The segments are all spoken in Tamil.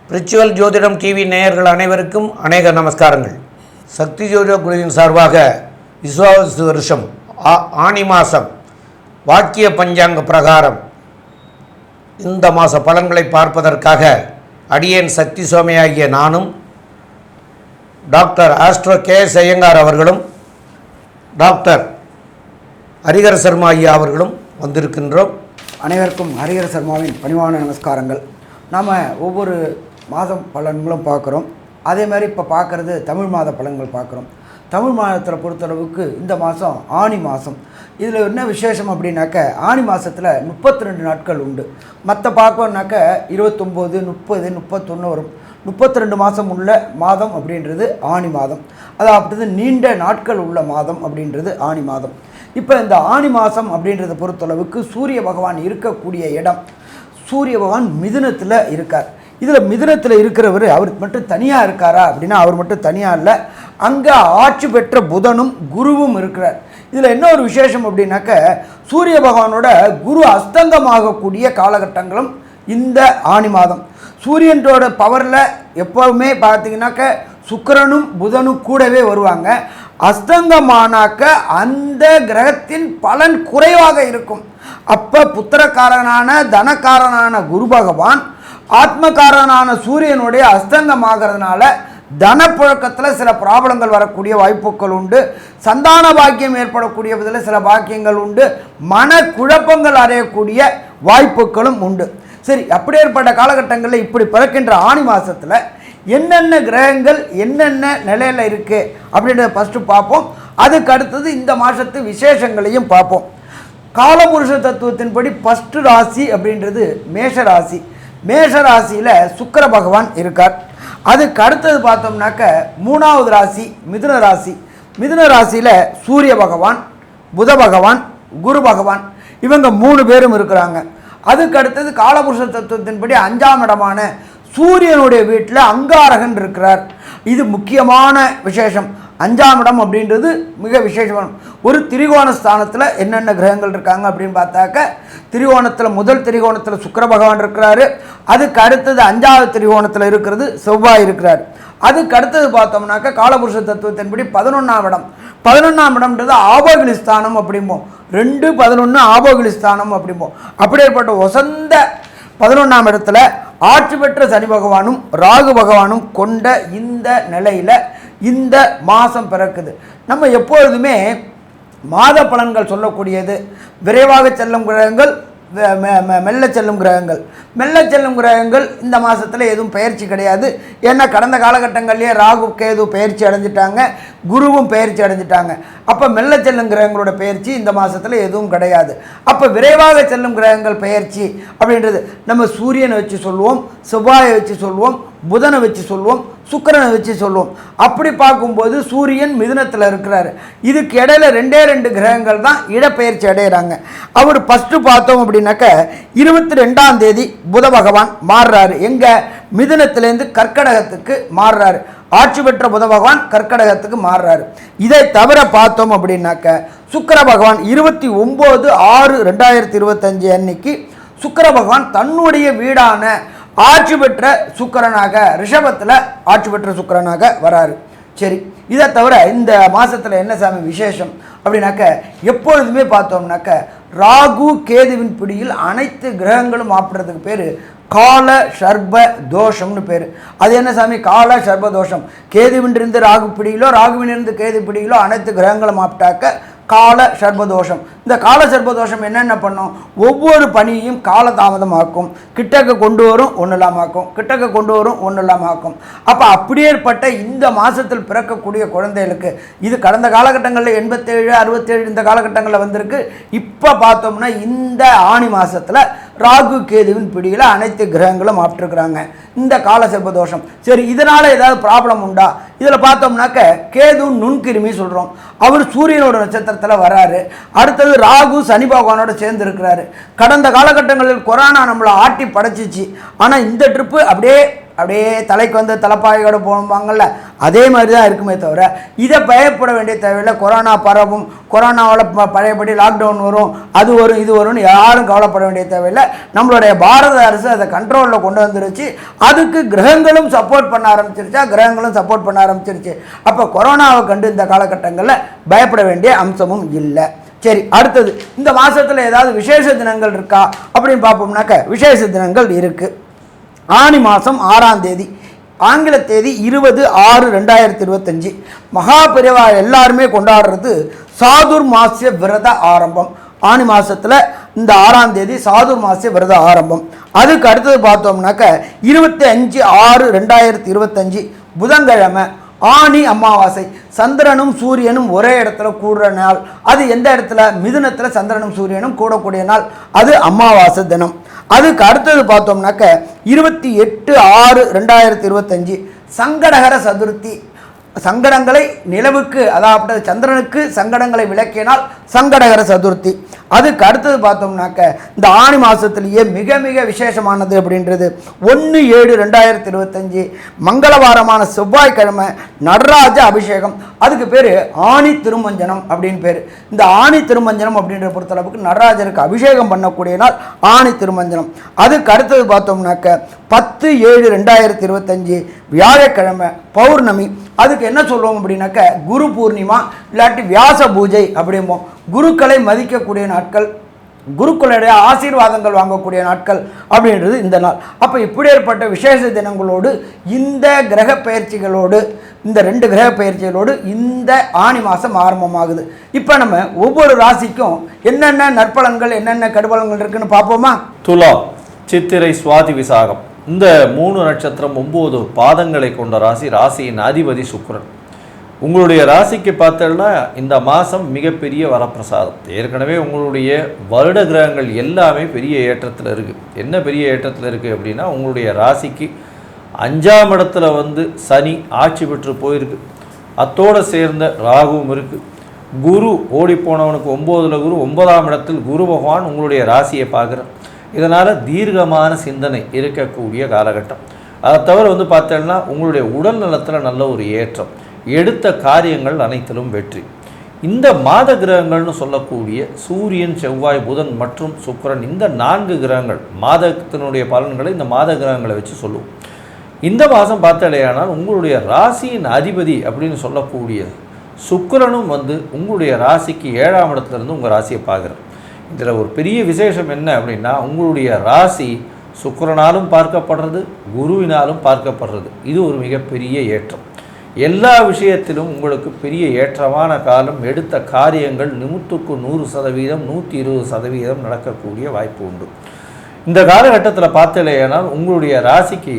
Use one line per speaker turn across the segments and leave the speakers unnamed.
ஸ்பிரிச்சுவல் ஜோதிடம் டிவி நேயர்கள் அனைவருக்கும் அநேக நமஸ்காரங்கள். சக்தி ஜோதிட குழுவின் சார்பாக விஸ்வாவசு வருஷம் ஆனி மாதம் வாக்கிய பஞ்சாங்க பிரகாரம் இந்த மாத பலன்களை பார்ப்பதற்காக அடியேன் சக்தி சுவாமியாகிய நானும் டாக்டர் ஆஸ்ட்ரோ கே.எஸ். ஐயங்கார் அவர்களும் டாக்டர் ஹரிஹர சர்மா ஐயா அவர்களும் வந்திருக்கின்றோம்.
அனைவருக்கும் ஹரிஹர சர்மாவின் பணிவான நமஸ்காரங்கள். நாம் ஒவ்வொரு மாதம் பலன்களும் பார்க்குறோம். அதே மாதிரி இப்போ பார்க்குறது தமிழ் மாத பலன்கள் பார்க்குறோம். தமிழ் மாதத்தில் பொறுத்தளவுக்கு இந்த மாதம் ஆனி மாதம். இதில் என்ன விசேஷம் அப்படின்னாக்க, ஆனி மாதத்தில் 32 நாட்கள் உண்டு. மற்ற பார்க்கணுன்னாக்க 29, 30, 31 வரும். 32 மாதம் உள்ள மாதம் அப்படின்றது ஆனி மாதம். அதாவது நீண்ட நாட்கள் உள்ள மாதம் அப்படின்றது ஆனி மாதம். இப்போ இந்த ஆனி மாதம் அப்படின்றத பொறுத்தளவுக்கு சூரிய பகவான் இருக்கக்கூடிய இடம், சூரிய பகவான் மிதுனத்தில் இருக்கார். இதில் மிதுனத்தில் இருக்கிறவர் அவர் மட்டும் தனியாக இருக்காரா அப்படின்னா அவர் மட்டும் தனியாக இல்லை, அங்கே ஆட்சி பெற்ற புதனும் குருவும் இருக்கிறார். இதில் என்ன ஒரு விசேஷம் அப்படின்னாக்க, சூரிய பகவானோட குரு அஸ்தங்கமாகக்கூடிய காலகட்டங்களும் இந்த ஆனி மாதம். சூரியனோட பவரில் எப்போவுமே பார்த்தீங்கன்னாக்க சுக்கிரனும் புதனும் கூடவே வருவாங்க. அஸ்தங்கமானாக்க அந்த கிரகத்தின் பலன் குறைவாக இருக்கும். அப்போ புத்திரக்காரனான தனக்காரனான குரு பகவான் ஆத்மகாரனான சூரியனுடைய அஸ்தங்கமாகிறதுனால தனப்புழக்கத்தில் சில ப்ராப்ளங்கள் வரக்கூடிய வாய்ப்புகள் உண்டு. சந்தான பாக்கியம் ஏற்படக்கூடிய விதத்தில் சில பாக்கியங்கள் உண்டு. மன குழப்பங்கள் அடையக்கூடிய வாய்ப்புகளும் உண்டு. சரி, அப்படி ஏற்பட்ட காலகட்டங்களில் இப்படி பிறக்கின்ற ஆனி மாதத்தில் என்னென்ன கிரகங்கள் என்னென்ன நிலையில் இருக்குது அப்படின்றத ஃபஸ்ட்டு பார்ப்போம். அதுக்கு அடுத்தது இந்த மாதத்து விசேஷங்களையும் பார்ப்போம். காலபுருஷ தத்துவத்தின்படி ஃபஸ்ட்டு ராசி அப்படின்றது மேஷராசி. மேஷராசியில் சுக்கிர பகவான் இருக்கார். அதுக்கு அடுத்தது பார்த்தோம்னாக்க 3வது ராசி மிதுன ராசி. மிதுன ராசியில் சூரிய பகவான், புத பகவான், குரு பகவான் இவங்க 3 பேரும் இருக்கிறாங்க. அதுக்கு அடுத்தது காலபுருஷ தத்துவத்தின்படி 5ஆம் இடமான சூரியனுடைய வீட்டில் அங்காரகன் இருக்கிறார். இது முக்கியமான விசேஷம். 5ஆம் இடம் அப்படின்றது மிக விசேஷமான ஒரு திரிகோண ஸ்தானத்தில் என்னென்ன கிரகங்கள் இருக்காங்க அப்படின்னு பார்த்தாக்க, திரிகோணத்தில் முதல் திரிகோணத்தில் சுக்கிர பகவான் இருக்கிறாரு. அதுக்கு அடுத்தது 5வது திரிகோணத்தில் இருக்கிறது செவ்வாய் இருக்கிறார். அதுக்கு அடுத்தது பார்த்தோம்னாக்க காலபுருஷ தத்துவத்தின்படி 11ஆம் இடம். 11ஆம் இடம்ன்றது ஆபோகிலி ஸ்தானம் அப்படிம்போம். 2, 11 ஆபோகிலி ஸ்தானம் அப்படிம்போம். அப்படியேற்பட்ட வசந்த 11ஆம் இடத்துல ஆட்சி பெற்ற சனி பகவானும் ராகு பகவானும் கொண்ட இந்த நிலையில் இந்த மாதம் பிறக்குது. நம்ம எப்பொழுதுமே மாத பலன்கள் சொல்லக்கூடியது விரைவாக செல்லும் கிரகங்கள், மெல்ல செல்லும் கிரகங்கள். மெல்ல செல்லும் கிரகங்கள் இந்த மாதத்தில் எதுவும் பயிற்சி கிடையாது. ஏன்னா கடந்த காலகட்டங்கள்லேயே ராகு கேது பயிற்சி அடைஞ்சிட்டாங்க, குருவும் பயிற்சி அடைஞ்சிட்டாங்க. அப்போ மெல்ல செல்லும் கிரகங்களோட பயிற்சி இந்த மாதத்தில் எதுவும் கிடையாது. அப்போ விரைவாக செல்லும் கிரகங்கள் பயிற்சி அப்படின்றது நம்ம சூரியனை வச்சு சொல்லுவோம், செவ்வாயை வச்சு சொல்லுவோம், புதனை வச்சு சொல்லுவோம், சுக்கிரனை வச்சு சொல்லுவோம். அப்படி பார்க்கும்போது சூரியன் மிதுனத்தில் இருக்கிறாரு. இதுக்கு இடையில 2 கிரகங்கள் தான் இடப்பெயர்ச்சி அடைகிறாங்க. அவர் ஃபஸ்ட்டு பார்த்தோம் அப்படின்னாக்க 22ஆம் தேதி புத பகவான் மாறுறாரு. எங்கே? மிதுனத்திலேருந்து கர்க்கடகத்துக்கு மாறுறாரு. ஆட்சி பெற்ற புத பகவான் கர்க்கடகத்துக்கு மாறுறாரு. இதை தவிர பார்த்தோம் அப்படின்னாக்க சுக்கிர பகவான் 29/6/2025 அன்னைக்கு சுக்கிர பகவான் தன்னுடைய வீடான ஆட்சி பெற்ற சுக்கிரனாக ரிஷபத்தில் ஆட்சி பெற்ற சுக்கிரனாக வராரு. சரி, இதை தவிர இந்த மாதத்தில் என்ன சாமி விசேஷம் அப்படின்னாக்க, எப்பொழுதுமே பார்த்தோம்னாக்க ராகு கேதுவின் பிடியில் அனைத்து கிரகங்களும் ஆப்பிடுறதுக்கு பேர் கால சர்ப தோஷம்னு பேர். அது என்ன சாமி? கால சர்ப தோஷம். கேதுவினிருந்து ராகு பிடியிலோ ராகுவினிருந்து கேது பிடியிலோ அனைத்து கிரகங்களும் ஆப்பிட்டாக்க கால சர்பதோஷம். இந்த கால சர்பதோஷம் என்னென்ன பண்ணும்? ஒவ்வொரு பணியையும் காலதாமதமாக்கும், கிட்டக்க கொண்டு வரும் ஒன்றும் இல்லாமாக்கும், கிட்டக்க கொண்டு வரும் ஒன்றும் இல்லாமாக்கும். அப்போ அப்படியேற்பட்ட இந்த மாதத்தில் பிறக்கக்கூடிய குழந்தைகளுக்கு இது கடந்த காலகட்டங்களில் 87, 67 இந்த காலகட்டங்களில் வந்திருக்கு. இப்போ பார்த்தோம்னா இந்த ஆனி மாதத்தில் ராகு கேதுவின் பிடியில் அனைத்து கிரகங்களும் ஆப்பிட்டுருக்குறாங்க இந்த கால சர்பதோஷம். சரி, இதனால் ஏதாவது ப்ராப்ளம் உண்டா? இதில் பார்த்தோம்னாக்க கேது நுண்கிருமி சொல்கிறோம். அவர் சூரியனோட நட்சத்திரத்தில் வராரு. அடுத்தது ராகு சனி பகவானோட சேர்ந்து இருக்கிறாரு. கடந்த காலகட்டங்களில் கொரோனா நம்மளை ஆட்டி படைச்சிச்சு. ஆனால் இந்த ட்ரிப்பு அப்படியே அப்படியே தலைக்கு வந்து தலைப்பாயோடு போவாங்கள்ல, அதே மாதிரி தான் இருக்குமே தவிர இதை பயப்பட வேண்டிய தேவையில்லை. கொரோனா பரவும், கொரோனாவில் பழையபடி லாக்டவுன் வரும், அது வரும், இது வரும்னு யாரும் கவலைப்பட வேண்டிய தேவையில்லை. நம்மளுடைய பாரத அரசு அதை கண்ட்ரோலில் கொண்டு வந்துருச்சு. அதுக்கு கிரகங்களும் சப்போர்ட் பண்ண ஆரம்பிச்சிருச்சு. அப்போ கொரோனாவை கண்டு இந்த காலகட்டங்களில் பயப்பட வேண்டிய அம்சமும் இல்லை. சரி, அடுத்தது இந்த மாதத்தில் ஏதாவது விசேஷ தினங்கள் இருக்கா அப்படின்னு பார்ப்போம்னாக்க விசேஷ தினங்கள் இருக்குது. ஆனி மாதம் 6ஆம் தேதி, ஆங்கில தேதி 20/6/2025, மகாபெரிவா எல்லாருமே கொண்டாடுறது சாதுர்மாசிய விரத ஆரம்பம். ஆனி மாதத்தில் இந்த 6ஆம் தேதி சாதுர்மாசிய விரத ஆரம்பம். அதுக்கு அடுத்தது பார்த்தோம்னாக்க 25/6/2025 புதன்கிழமை ஆனி அமாவாசை. சந்திரனும் சூரியனும் ஒரே இடத்துல கூடுற நாள். அது எந்த இடத்துல? மிதுனத்தில் சந்திரனும் சூரியனும் கூடக்கூடிய நாள், அது அமாவாசை தினம். அதுக்கு அடுத்தது பார்த்தோம்னாக்க 28/6/2025 சங்கடகர சதுர்த்தி. சங்கடங்களை நிலவுக்கு, அதாவது சந்திரனுக்கு சங்கடங்களை விளக்கினால் சங்கடகர சதுர்த்தி. அதுக்கு அடுத்தது பார்த்தோம்னாக்க இந்த ஆணி மாதத்திலேயே மிக மிக விசேஷமானது அப்படின்றது 1/7/2025 மங்களவாரமான செவ்வாய்க்கிழமை நடராஜ அபிஷேகம். அதுக்கு பேர் ஆணி திருமஞ்சனம் அப்படின்னு பேர். இந்த ஆணி திருமஞ்சனம் அப்படின்ற பொறுத்தளவுக்கு நடராஜருக்கு அபிஷேகம் பண்ணக்கூடிய நாள் ஆணி திருமஞ்சனம். அதுக்கு அடுத்தது பார்த்தோம்னாக்க 10/7/2025 வியாழக்கிழமை பௌர்ணமி. அதுக்கு என்ன சொல்லுவோம் அப்படின்னாக்க குரு பூர்ணிமா இல்லாட்டி வியாச பூஜை அப்படிம்போம். குருக்களை மதிக்கக்கூடிய நாட்கள், குருக்களுடைய ஆசீர்வாதங்கள் வாங்கக்கூடிய நாட்கள் அப்படின்றது இந்த நாள். அப்போ இப்படி ஏற்பட்ட விசேஷ தினங்களோடு இந்த கிரக பயிற்சிகளோடு, இந்த 2 கிரக பயிற்சிகளோடு இந்த ஆணி மாதம் ஆரம்பமாகுது. இப்போ நம்ம ஒவ்வொரு ராசிக்கும் என்னென்ன நற்பலன்கள் என்னென்ன கடுபலன்கள் இருக்குன்னு பார்ப்போமா?
துலாம், சித்திரை, சுவாதி, விசாகம் இந்த 3 நட்சத்திரம் 9 பாதங்களை கொண்ட ராசி. ராசியின் அதிபதி சுக்கிரன். உங்களுடைய ராசிக்கு பார்த்தோம்னா இந்த மாதம் மிகப்பெரிய வரப்பிரசாதம். ஏற்கனவே உங்களுடைய வருட கிரகங்கள் எல்லாமே பெரிய ஏற்றத்தில் இருக்குது. என்ன பெரிய ஏற்றத்தில் இருக்குது அப்படின்னா, உங்களுடைய ராசிக்கு 5ஆம் இடத்துல சனி ஆட்சி பெற்று போயிருக்கு. அத்தோடு சேர்ந்த ராகுவும் இருக்குது. குரு ஓடிப்போனவனுக்கு 9ல் குரு, 9ஆம் இடத்தில் குரு பகவான் உங்களுடைய ராசியை பார்க்குறார். இதனால் தீர்க்கமான சிந்தனை இருக்கக்கூடிய காலகட்டம். அதை தவிர பார்த்தோம்னா உங்களுடைய உடல் நலத்தில் நல்ல ஒரு ஏற்றம், எடுத்த காரியங்கள் அனைத்திலும் வெற்றி. இந்த மாத கிரகங்கள்னு சொல்லக்கூடிய சூரியன், செவ்வாய், புதன் மற்றும் சுக்கிரன், இந்த 4 கிரகங்கள் மாதத்தினுடைய பலன்களை இந்த மாத கிரகங்களை வச்சு சொல்லுவோம். இந்த மாதம் பார்த்தாலேயானால் உங்களுடைய ராசியின் அதிபதி அப்படின்னு சொல்லக்கூடிய சுக்கிரனும் உங்களுடைய ராசிக்கு 7ஆம் இடத்துலேருந்து உங்கள் ராசியை பார்க்குறார். இதில் ஒரு பெரிய விசேஷம் என்ன அப்படின்னா, உங்களுடைய ராசி சுக்கிரனாலும் பார்க்கப்படுறது, குருவினாலும் பார்க்கப்படுறது. இது ஒரு மிகப்பெரிய ஏற்றம். எல்லா விஷயத்திலும் உங்களுக்கு பெரிய ஏற்றமான காலம். எடுத்த காரியங்கள் 100க்கு 100%, 120% நடக்கக்கூடிய வாய்ப்பு உண்டு. இந்த காலகட்டத்தில் பார்த்தலையானால் உங்களுடைய ராசிக்கு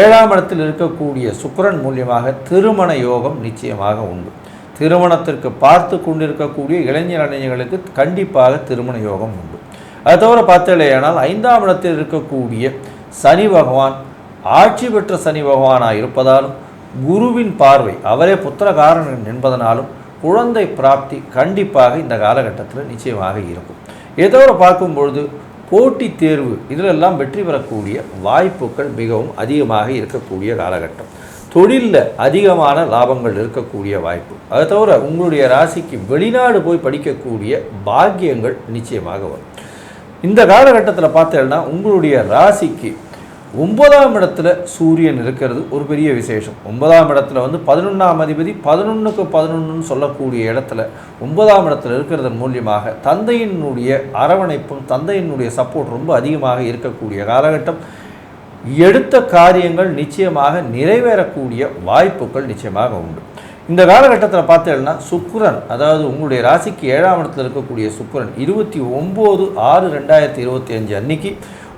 7ஆம் இடத்தில் இருக்கக்கூடிய சுக்கிரன் மூலியமாக திருமண யோகம் நிச்சயமாக உண்டு. திருமணத்திற்கு பார்த்து கொண்டிருக்கக்கூடிய இளைஞர்களுக்கு கண்டிப்பாக திருமண யோகம் உண்டு. அது தவிர பார்த்தலையானால் 5ஆம் இடத்தில் இருக்கக்கூடிய சனி பகவான் ஆட்சி பெற்ற சனி பகவானாக இருப்பதாலும், குருவின் பார்வை அவரே புத்திரகாரன் என்பதனாலும் குழந்தை பிராப்தி கண்டிப்பாக இந்த காலகட்டத்தில் நிச்சயமாக இருக்கும். ஏதோ பார்க்கும்பொழுது போட்டித் தேர்வு இதிலெல்லாம் வெற்றி பெறக்கூடிய வாய்ப்புகள் மிகவும் அதிகமாக இருக்கக்கூடிய காலகட்டம். தொழிலில் அதிகமான லாபங்கள் இருக்கக்கூடிய வாய்ப்பு. அதை தவிர உங்களுடைய ராசிக்கு வெளிநாடு போய் படிக்கக்கூடிய பாக்கியங்கள் நிச்சயமாக வரும். இந்த காலகட்டத்தில் பார்த்தேன்னா உங்களுடைய ராசிக்கு 9ஆம் இடத்துல சூரியன் இருக்கிறது ஒரு பெரிய விசேஷம். 9ஆம் இடத்துல 11ஆம் அதிபதி 11க்கு 11ன்னு சொல்லக்கூடிய இடத்துல 9ஆம் இடத்துல இருக்கிறதன் மூலியமாக தந்தையினுடைய அரவணைப்பும் தந்தையினுடைய சப்போர்ட் ரொம்ப அதிகமாக இருக்கக்கூடிய காலகட்டம். எடுத்த காரியங்கள் நிச்சயமாக நிறைவேறக்கூடிய வாய்ப்புகள் நிச்சயமாக உண்டு. இந்த காலகட்டத்தில் பார்த்தீங்கன்னா சுக்கிரன், அதாவது உங்களுடைய ராசிக்கு 7ஆம் இடத்துல இருக்கக்கூடிய சுக்கிரன் 29/6/2025 அன்னைக்கு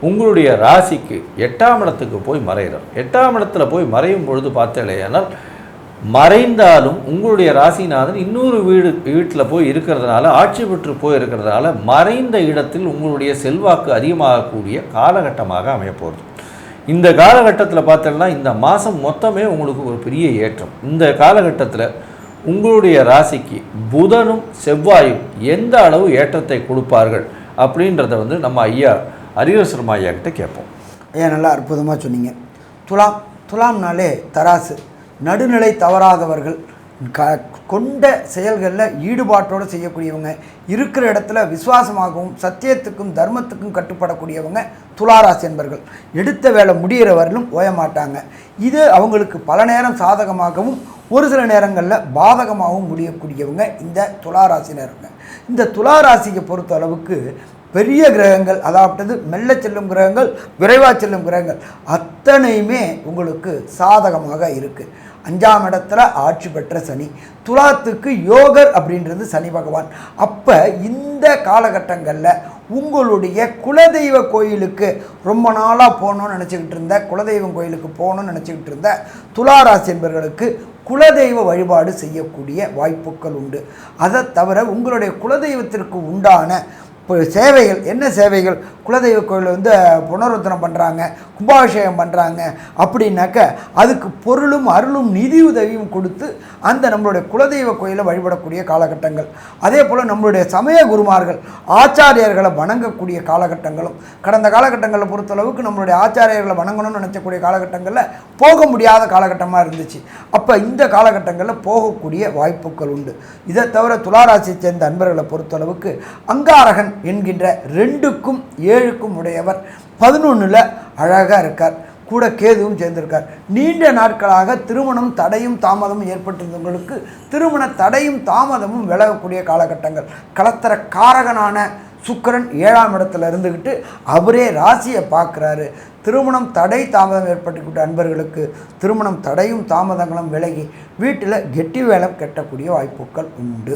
உங்களுடைய ராசிக்கு 8ஆம் இடத்துக்கு போய் மறைகிறார். 8ஆம் இடத்துல போய் மறையும் பொழுது பார்த்தேனால் மறைந்தாலும் உங்களுடைய ராசிநாதன் இன்னொரு வீட்டில் போய் இருக்கிறதுனால, ஆட்சி பெற்று போய் இருக்கிறதுனால மறைந்த இடத்தில் உங்களுடைய செல்வாக்கு அதிகமாகக்கூடிய காலகட்டமாக அமையப்போகுது. இந்த காலகட்டத்தில் பார்த்தோம்னா இந்த மாதம் மொத்தமே உங்களுக்கு ஒரு பெரிய ஏற்றம். இந்த காலகட்டத்தில் உங்களுடைய ராசிக்கு புதனும் செவ்வாயும் எந்த அளவு ஏற்றத்தை கொடுப்பார்கள் அப்படின்றத நம்ம ஐயா ஹரிஹர சர்மா ஐயா கிட்ட கேட்போம்.
ஐயா நல்லா அற்புதமாக சொன்னீங்க. துலாம்னாலே தராசு, நடுநிலை தவறாதவர்கள், கொண்ட செயல்களில் ஈடுபாட்டோடு செய்யக்கூடியவங்க, இருக்கிற இடத்துல விசுவாசமாகவும் சத்தியத்துக்கும் தர்மத்துக்கும் கட்டுப்படக்கூடியவங்க துளாராசி என்பர்கள். எடுத்த வேலை முடிகிறவர்களும் ஓய மாட்டாங்க. இது அவங்களுக்கு பல நேரம் சாதகமாகவும் ஒரு சில நேரங்களில் பாதகமாகவும் முடியக்கூடியவங்க இந்த துளாராசினருங்க. இந்த துளாராசியை பொறுத்த அளவுக்கு பெரிய கிரகங்கள், அதாவது மெல்ல செல்லும் கிரகங்கள், விரைவாக செல்லும் கிரகங்கள் அத்தனையுமே உங்களுக்கு சாதகமாக இருக்குது. 5ஆம் இடத்துல ஆட்சி பெற்ற சனி, துலாத்துக்கு யோகர் அப்படின்றது சனி பகவான். அப்போ இந்த காலகட்டங்களில் உங்களுடைய குலதெய்வ கோயிலுக்கு ரொம்ப நாளாக போகணுன்னு நினச்சிக்கிட்டு இருந்த, குலதெய்வம் கோயிலுக்கு போகணுன்னு நினச்சிக்கிட்டு இருந்த துளாராசி என்பவர்களுக்கு குலதெய்வ வழிபாடு செய்யக்கூடிய வாய்ப்புகள் உண்டு. அதை தவிர உங்களுடைய குலதெய்வத்திற்கு உண்டான இப்போ சேவைகள், என்ன சேவைகள், குலதெய்வ கோயிலில் புனருத்தனம் பண்ணுறாங்க, கும்பாபிஷேகம் பண்ணுறாங்க அப்படின்னாக்க அதுக்கு பொருளும் அருளும் நிதி உதவியும் கொடுத்து அந்த நம்மளுடைய குலதெய்வ கோயிலை வழிபடக்கூடிய காலகட்டங்கள். அதே போல் நம்மளுடைய சமய குருமார்கள், ஆச்சாரியர்களை வணங்கக்கூடிய காலகட்டங்களும் கடந்த காலகட்டங்களில் பொறுத்தளவுக்கு நம்மளுடைய ஆச்சாரியர்களை வணங்கணும்னு நினச்சக்கூடிய காலகட்டங்களில் போக முடியாத காலகட்டமாக இருந்துச்சு. அப்போ இந்த காலகட்டங்களில் போகக்கூடிய வாய்ப்புகள் உண்டு. இதை தவிர துளாராசியை சேர்ந்த அன்பர்களை பொறுத்தளவுக்கு அங்காரகன் என்கின்ற 2க்கும் 7க்கும் உடையவர் 11ல் அழகாக இருக்கார். கூட கேதுவும் சேர்ந்திருக்கார். நீண்ட நாட்களாக திருமணம் தடையும் தாமதமும் ஏற்பட்டிருந்தவங்களுக்கு திருமண தடையும் தாமதமும் விலகக்கூடிய காலகட்டங்கள். கலத்தர காரகனான சுக்கிரன் 7ஆம் இடத்துல இருந்துக்கிட்டு அவரே ராசியை பார்க்குறாரு. திருமணம் தடை தாமதம் ஏற்பட்டுக்கிட்ட அன்பர்களுக்கு திருமணம் தடையும் தாமதங்களும் விலகி வீட்டில் கெட்டி வேலம் கட்டக்கூடிய வாய்ப்புகள் உண்டு.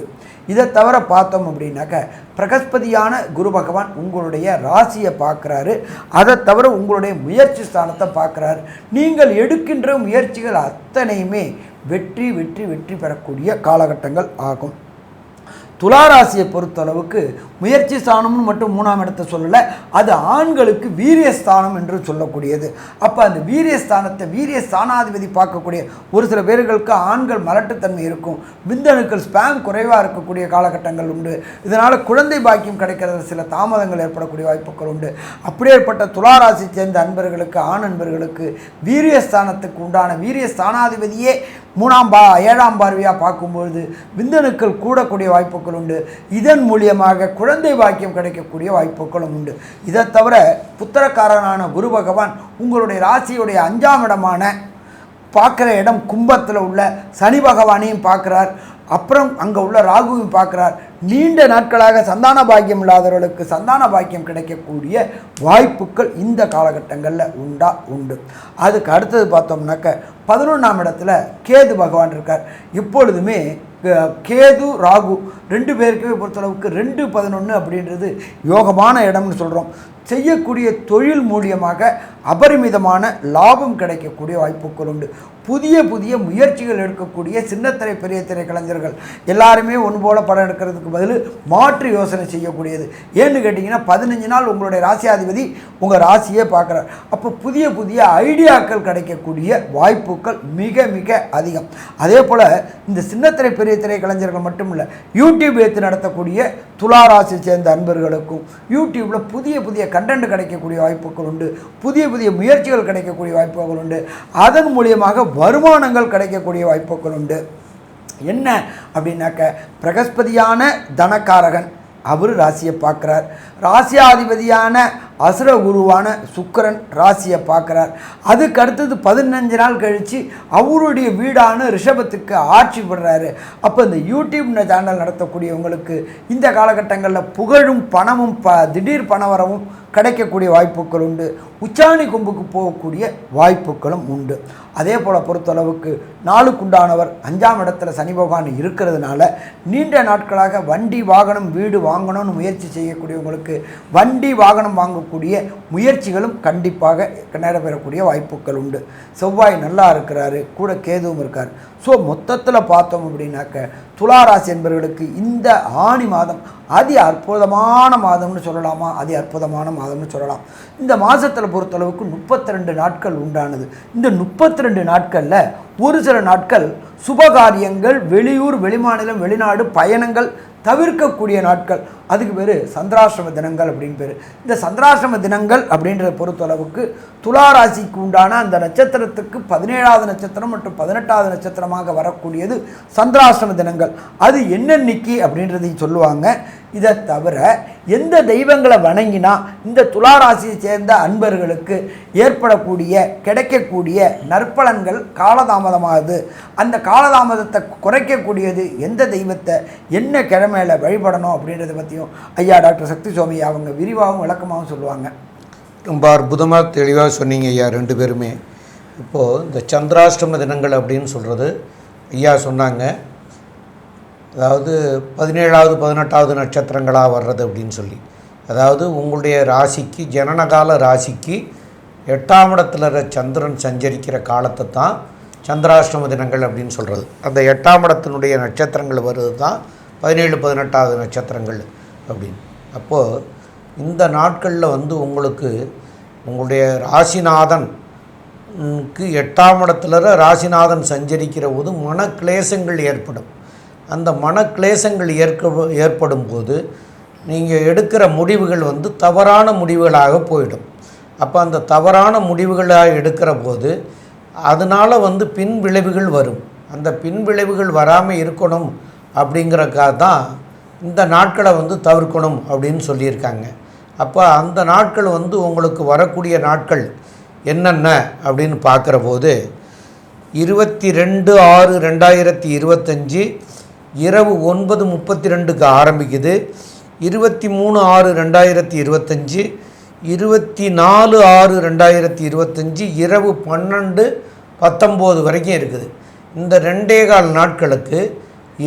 இதை தவிர பார்த்தோம் அப்படின்னாக்க பிரகஸ்பதியான குரு பகவான் உங்களுடைய ராசியை பார்க்குறாரு. அதை தவிர உங்களுடைய முயற்சி ஸ்தானத்தை பார்க்குறாரு. நீங்கள் எடுக்கின்ற முயற்சிகள் அத்தனையுமே வெற்றி வெற்றி வெற்றி பெறக்கூடிய காலகட்டங்கள் ஆகும். துளாராசியை பொறுத்தளவுக்கு முயற்சி ஸ்தானம்னு மட்டும் 3ஆம் இடத்தை சொல்லலை, அது ஆண்களுக்கு வீரியஸ்தானம் என்று சொல்லக்கூடியது. அப்போ அந்த வீரியஸ்தானத்தை வீரிய ஸ்தானாதிபதி பார்க்கக்கூடிய ஒரு சில பேர்களுக்கு ஆண்கள் மலட்டுத்தன்மை இருக்கும், விந்தணுக்கள் ஸ்பேம் குறைவாக இருக்கக்கூடிய காலகட்டங்கள் உண்டு. இதனால் குழந்தை பாக்கியம் கிடைக்கிறது சில தாமதங்கள் ஏற்படக்கூடிய வாய்ப்புகள் உண்டு. அப்படியேற்பட்ட துளாராசி சேர்ந்த அன்பர்களுக்கு, ஆண் அன்பர்களுக்கு வீரியஸ்தானத்துக்கு உண்டான வீரிய ஸ்தானாதிபதியே 7ஆம் பார்வையாக பார்க்கும்பொழுது விந்தணுக்கள் கூடக்கூடிய வாய்ப்புகள் உண்டு. இதன் மூலியமாக குழந்தை பாக்கியம் கிடைக்கக்கூடிய வாய்ப்புகளும் உண்டு. இதை தவிர புத்திரக்காரனான குரு பகவான் உங்களுடைய ராசியுடைய 5ஆம் இடமான பார்க்குற இடம் கும்பத்தில் உள்ள சனி பகவானையும் பார்க்குறார். அப்புறம் அங்கே உள்ள ராகுவையும் பார்க்குறார். நீண்ட நாட்களாக சந்தான பாக்கியம் இல்லாதவர்களுக்கு சந்தான பாக்கியம் கிடைக்கக்கூடிய வாய்ப்புகள் இந்த காலகட்டங்களில் உண்டு. அதுக்கு அடுத்தது பார்த்தோம்னாக்க 11ஆம் இடத்துல கேது பகவான் இருக்கார். எப்பொழுதுமே கேது ராகு 2 பேருக்குமே பொறுத்தளவுக்கு 2-11 அப்படின்றது யோகமான இடம்னு சொல்கிறோம். செய்யக்கூடிய தொழில் மூலியமாக அபரிமிதமான லாபம் கிடைக்கக்கூடிய வாய்ப்புகள் உண்டு. புதிய புதிய முயற்சிகள் எடுக்கக்கூடிய சின்னத்திரை பெரிய திரை கலைஞர்கள் எல்லாருமே ஒன்று போல படம் எடுக்கிறதுக்கு பதில் மாற்று யோசனை செய்யக்கூடியது. ஏன்னு கேட்டிங்கன்னா 15 நாள் உங்களுடைய ராசியாதிபதி உங்கள் ராசியே பார்க்குறார். அப்போ புதிய புதிய ஐடியாக்கள் கிடைக்கக்கூடிய வாய்ப்புகள் மிக மிக அதிகம். அதே போல் இந்த சின்னத்திரை பெரிய திரை கலைஞர்கள் மட்டும் இல்லை, யூடியூப் எடுத்து நடத்தக்கூடிய துளாராசி சேர்ந்த அன்பர்களுக்கும் யூடியூப்பில் புதிய புதிய கண்டென்ட் கிடைக்கக்கூடிய வாய்ப்புகள் உண்டு. புதிய புதிய முயற்சிகள் கிடைக்கக்கூடிய வாய்ப்புகள் உண்டு. அதன் மூலியமாக வருமானங்கள் கிடைக்கக்கூடிய வாய்ப்புகள் உண்டு. என்ன அப்படின்னாக்க பிரகஸ்பதியான தனக்காரகன் அவர் ராசியை பார்க்குறார். ராசியாதிபதியான அசுர குருவான சுக்கிரன் ராசியை பார்க்குறார். அதுக்கு அடுத்தது 15 நாள் கழித்து அவருடைய வீடான ரிஷபத்துக்கு ஆட்சி பெறுறாரு. அப்போ இந்த யூடியூப் சேனல் நடத்தக்கூடியவங்களுக்கு இந்த காலகட்டங்களில் புகழும் பணமும் திடீர் பணவரவும் கிடைக்கக்கூடிய வாய்ப்புகள் உண்டு. உச்சாணி கொம்புக்கு போகக்கூடிய வாய்ப்புகளும் உண்டு. அதே போல் பொறுத்தளவுக்கு நாளுக்குண்டானவர் 5ஆம் இடத்துல சனி பகவான் இருக்கிறதுனால நீண்ட நாட்களாக வண்டி வாகனம் வீடு வாங்கணும்னு முயற்சி செய்யக்கூடியவங்களுக்கு வண்டி வாகனம் வாங்கக்கூடிய முயற்சிகளும் கண்டிப்பாக நடைபெறக்கூடிய வாய்ப்புகள் உண்டு. செவ்வாய் நல்லா இருக்கிறாரு, கூட கேதுவும் இருக்கார். ஸோ மொத்தத்தில் பார்த்தோம் அப்படின்னாக்க துளாராசி என்பவர்களுக்கு இந்த ஆணி மாதம் அதி அற்புதமான மாதம்னு சொல்லலாமா, அதி அற்புதமான மாதம்னு சொல்லலாம். இந்த மாதத்தில் பொறுத்தளவுக்கு 32 நாட்கள் உண்டானது. இந்த 32 நாட்களில் ஒரு சில நாட்கள் சுபகாரியங்கள், வெளியூர் வெளிமாநிலம் வெளிநாடு பயணங்கள் தவிர்க்கக்கூடிய நாட்கள், அதுக்கு பேர் சந்திராஷ்டம தினங்கள் அப்படின்னு பேர். இந்த சந்திராஷ்டம தினங்கள் அப்படின்றத பொறுத்தளவுக்கு துலா ராசிக்கு உண்டான அந்த நட்சத்திரத்துக்கு 17வது நட்சத்திரம் மற்றும் 18வது நட்சத்திரமாக வரக்கூடியது சந்திராஷ்டம தினங்கள். அது என்னன்னைக்கு அப்படின்றதையும் சொல்லுவாங்க. இதை தவிர எந்த தெய்வங்களை வணங்கினா இந்த துலா ராசியை சேர்ந்த அன்பர்களுக்கு ஏற்படக்கூடிய கிடைக்கக்கூடிய நற்பலன்கள் காலதாமதமாகுது, அந்த காலதாமதத்தை குறைக்கக்கூடியது எந்த தெய்வத்தை என்ன கிழமையில் வழிபடணும் அப்படின்றத பற்றியும் ஐயா டாக்டர் சக்தி சுவாமி அவங்க விரிவாகவும் விளக்கமாகவும் சொல்லுவாங்க.
ரொம்ப அற்புதமாக தெளிவாக சொன்னீங்க ஐயா ரெண்டு பேருமே. இப்போது இந்த சந்திராஷ்டம தினங்கள் அப்படின்னு சொல்கிறது ஐயா சொன்னாங்க, அதாவது 17வது 18வது நட்சத்திரங்களாக வர்றது அப்படின்னு சொல்லி, அதாவது உங்களுடைய ராசிக்கு ஜனனகால ராசிக்கு 8ஆம் இடத்துல சந்திரன் சஞ்சரிக்கிற காலத்தை தான் சந்திராஷ்டம தினங்கள் அப்படின்னு சொல்கிறது. அந்த 8ஆம் இடத்தினுடைய நட்சத்திரங்கள் வருது தான் 17 18வது நட்சத்திரங்கள் அப்படின்னு. அப்போது இந்த நாட்களில் வந்து உங்களுக்கு உங்களுடைய ராசிநாதனுக்கு 8ஆம் இடத்துல ராசிநாதன் சஞ்சரிக்கிற போது மனக்லேசங்கள் ஏற்படும். அந்த மனக்லேசங்கள் ஏற்படும் போது நீங்கள் எடுக்கிற முடிவுகள் வந்து தவறான முடிவுகளாக போயிடும். அப்போ அந்த தவறான முடிவுகளாக எடுக்கிற போது அதனால் வந்து பின் விளைவுகள் வரும். அந்த பின் விளைவுகள் வராமல் இருக்கணும் அப்படிங்கிறக்காக தான் இந்த நாட்களை வந்து தவிர்க்கணும் அப்படின்னு சொல்லியிருக்காங்க. அப்போ அந்த நாட்கள் வந்து உங்களுக்கு வரக்கூடிய நாட்கள் என்னென்ன அப்படின்னு பார்க்குற போது 22/6/2025 இரவு 9:32க்கு ஆரம்பிக்குது. 23/6/2025 24/6/2025 இரவு 12:19 வரைக்கும் இருக்குது. இந்த 2.25 நாட்களுக்கு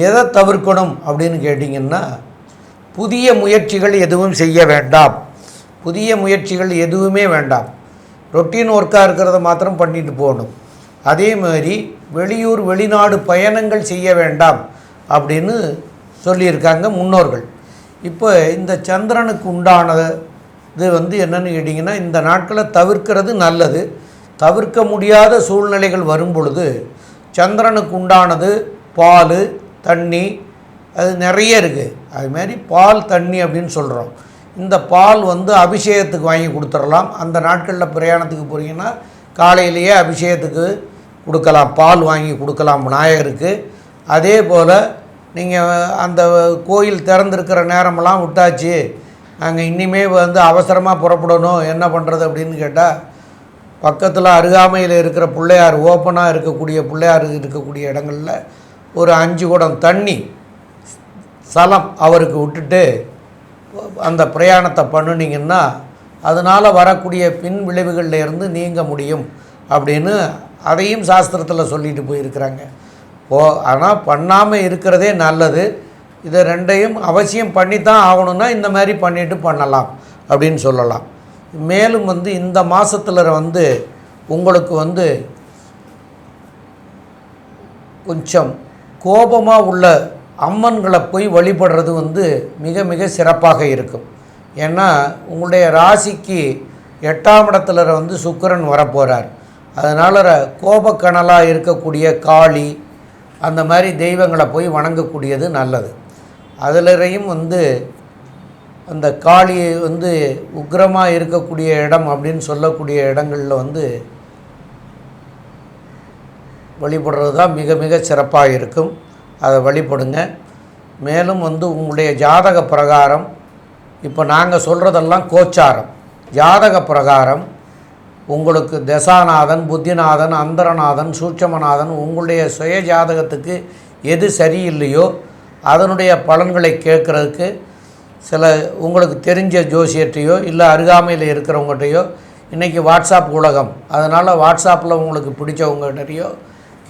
எதை தவிர்க்கணும் அப்படின்னு கேட்டிங்கன்னா, புதிய முயற்சிகள் எதுவும் செய்ய வேண்டாம். புதிய முயற்சிகள் எதுவுமே வேண்டாம். ரொட்டீன் ஒர்க்காக இருக்கிறத மாத்திரம் பண்ணிட்டு போகணும். அதே மாதிரி வெளியூர் வெளிநாடு பயணங்கள் செய்ய வேண்டாம் அப்படின்னு சொல்லியிருக்காங்க முன்னோர்கள். இப்போ இந்த சந்திரனுக்கு உண்டானது வந்து என்னென்னு கேட்டிங்கன்னா, இந்த நாட்களை தவிர்க்கிறது நல்லது. தவிர்க்க முடியாத சூழ்நிலைகள் வரும் பொழுது சந்திரனுக்கு உண்டானது பால் தண்ணி அது நிறைய இருக்குது. அதுமாரி பால் தண்ணி அப்படின்னு சொல்கிறோம். இந்த பால் வந்து அபிஷேகத்துக்கு வாங்கி கொடுத்துடலாம். அந்த நாட்களில் பிரயாணத்துக்கு போகிறீங்கன்னா காலையிலேயே அபிஷேகத்துக்கு கொடுக்கலாம், பால் வாங்கி கொடுக்கலாம் விநாயகருக்கு. அதே போல் நீங்கள் அந்த கோயில் திறந்திருக்கிற நேரமெல்லாம் விட்டாச்சு, நாங்கள் இனிமே வந்து அவசரமாக புறப்படணும், என்ன பண்ணுறது அப்படின்னு கேட்டால், பக்கத்தில் அருகாமையில் இருக்கிற பிள்ளையார், ஓப்பனாக இருக்கக்கூடிய பிள்ளையார் இருக்கக்கூடிய இடங்களில் ஒரு 5 குடம் தண்ணி சலம் அவருக்கு விட்டுட்டு அந்த பிரயாணத்தை பண்ணினீங்கன்னா அதனால் வரக்கூடிய பின் விளைவுகளில் இருந்து நீங்க முடியும் அப்படின்னு அதையும் சாஸ்திரத்தில் சொல்லிட்டு போயிருக்கிறாங்க. ஆனால் பண்ணாமல் இருக்கிறதே நல்லது. இதை ரெண்டையும் அவசியம் பண்ணித்தான் ஆகணும்னா இந்த மாதிரி பண்ணிவிட்டு பண்ணலாம் அப்படின்னு சொல்லலாம். மேலும் வந்து இந்த மாதத்தில் வந்து உங்களுக்கு வந்து கொஞ்சம் கோபமாக உள்ள அம்மன்களை போய் வழிபடுறது வந்து மிக மிக சிறப்பாக இருக்கும். ஏன்னா உங்களுடைய ராசிக்கு 8ஆம் இடத்துல வந்து சுக்கிரன் வரப்போகிறார். அதனால் கோபக்கணலாக இருக்கக்கூடிய காளி அந்த மாதிரி தெய்வங்களை போய் வணங்கக்கூடியது நல்லது. அதிலையும் வந்து அந்த காளி வந்து உக்கிரமாக இருக்கக்கூடிய இடம் அப்படின்னு சொல்லக்கூடிய இடங்களில் வந்து வழிபடுறது தான் மிக மிக சிறப்பாக இருக்கும். அதை வழிபடுங்க. மேலும் வந்து உங்களுடைய ஜாதக பிரகாரம், இப்போ நாங்கள் சொல்கிறதெல்லாம் கோச்சாரம், ஜாதக பிரகாரம் உங்களுக்கு தசாநாதன், புத்திநாதன், அந்தரநாதன், சூட்சமநாதன் உங்களுடைய சுய ஜாதகத்துக்கு எது சரியில்லையோ அதனுடைய பலன்களை கேட்குறதுக்கு சில உங்களுக்கு தெரிஞ்ச ஜோசியர்கிட்டையோ இல்லை அருகாமையில் இருக்கிறவங்ககிட்டையோ, இன்றைக்கி வாட்ஸ்அப் உலகம், அதனால் வாட்ஸ்அப்பில் உங்களுக்கு பிடிச்சவங்ககிட்டையோ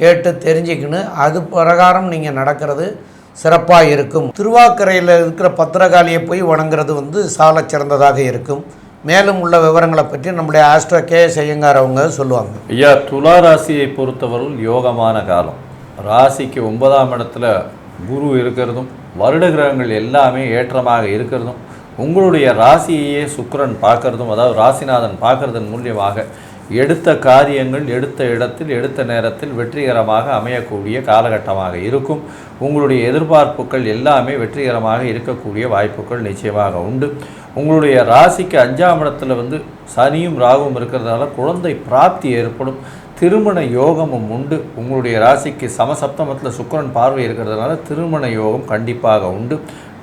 கேட்டு தெரிஞ்சுக்கின்னு அது பிரகாரம் நீங்கள் நடக்கிறது சிறப்பாக இருக்கும். திருவாக்கரையில் இருக்கிற பத்திரகாளியை போய் வணங்குறது வந்து சால சிறந்ததாக இருக்கும். மேலும் உள்ள விவரங்களை பற்றி நம்முடைய ஆஸ்ட்ரோ கேஎஸ் ஐயங்கார் அவங்க சொல்லுவாங்க.
ஐயா, துலா ராசியை பொறுத்தவரையில் யோகமான காலம். ராசிக்கு 9ஆம் இடத்துல குரு இருக்கிறதும் வருட கிரகங்கள் எல்லாமே ஏற்றமாக இருக்கிறதும் உங்களுடைய ராசியையே சுக்கிரன் பார்க்கறதும், அதாவது ராசிநாதன் பார்க்கறதன் மூலியமாக எடுத்த காரியங்கள் எடுத்த இடத்தில் எடுத்த நேரத்தில் வெற்றிகரமாக அமையக்கூடிய காலகட்டமாக இருக்கும். உங்களுடைய எதிர்பார்ப்புகள் எல்லாமே வெற்றிகரமாக இருக்கக்கூடிய வாய்ப்புகள் நிச்சயமாக உண்டு. உங்களுடைய ராசிக்கு 5ஆம் இடத்துல சனியும் ராகுவும் இருக்கிறதுனால குழந்தை பிராப்தி ஏற்படும். திருமண யோகமும் உண்டு. உங்களுடைய ராசிக்கு சமசப்தமத்தில் சுக்கிரன் பார்வை இருக்கிறதுனால திருமண யோகம் கண்டிப்பாக உண்டு.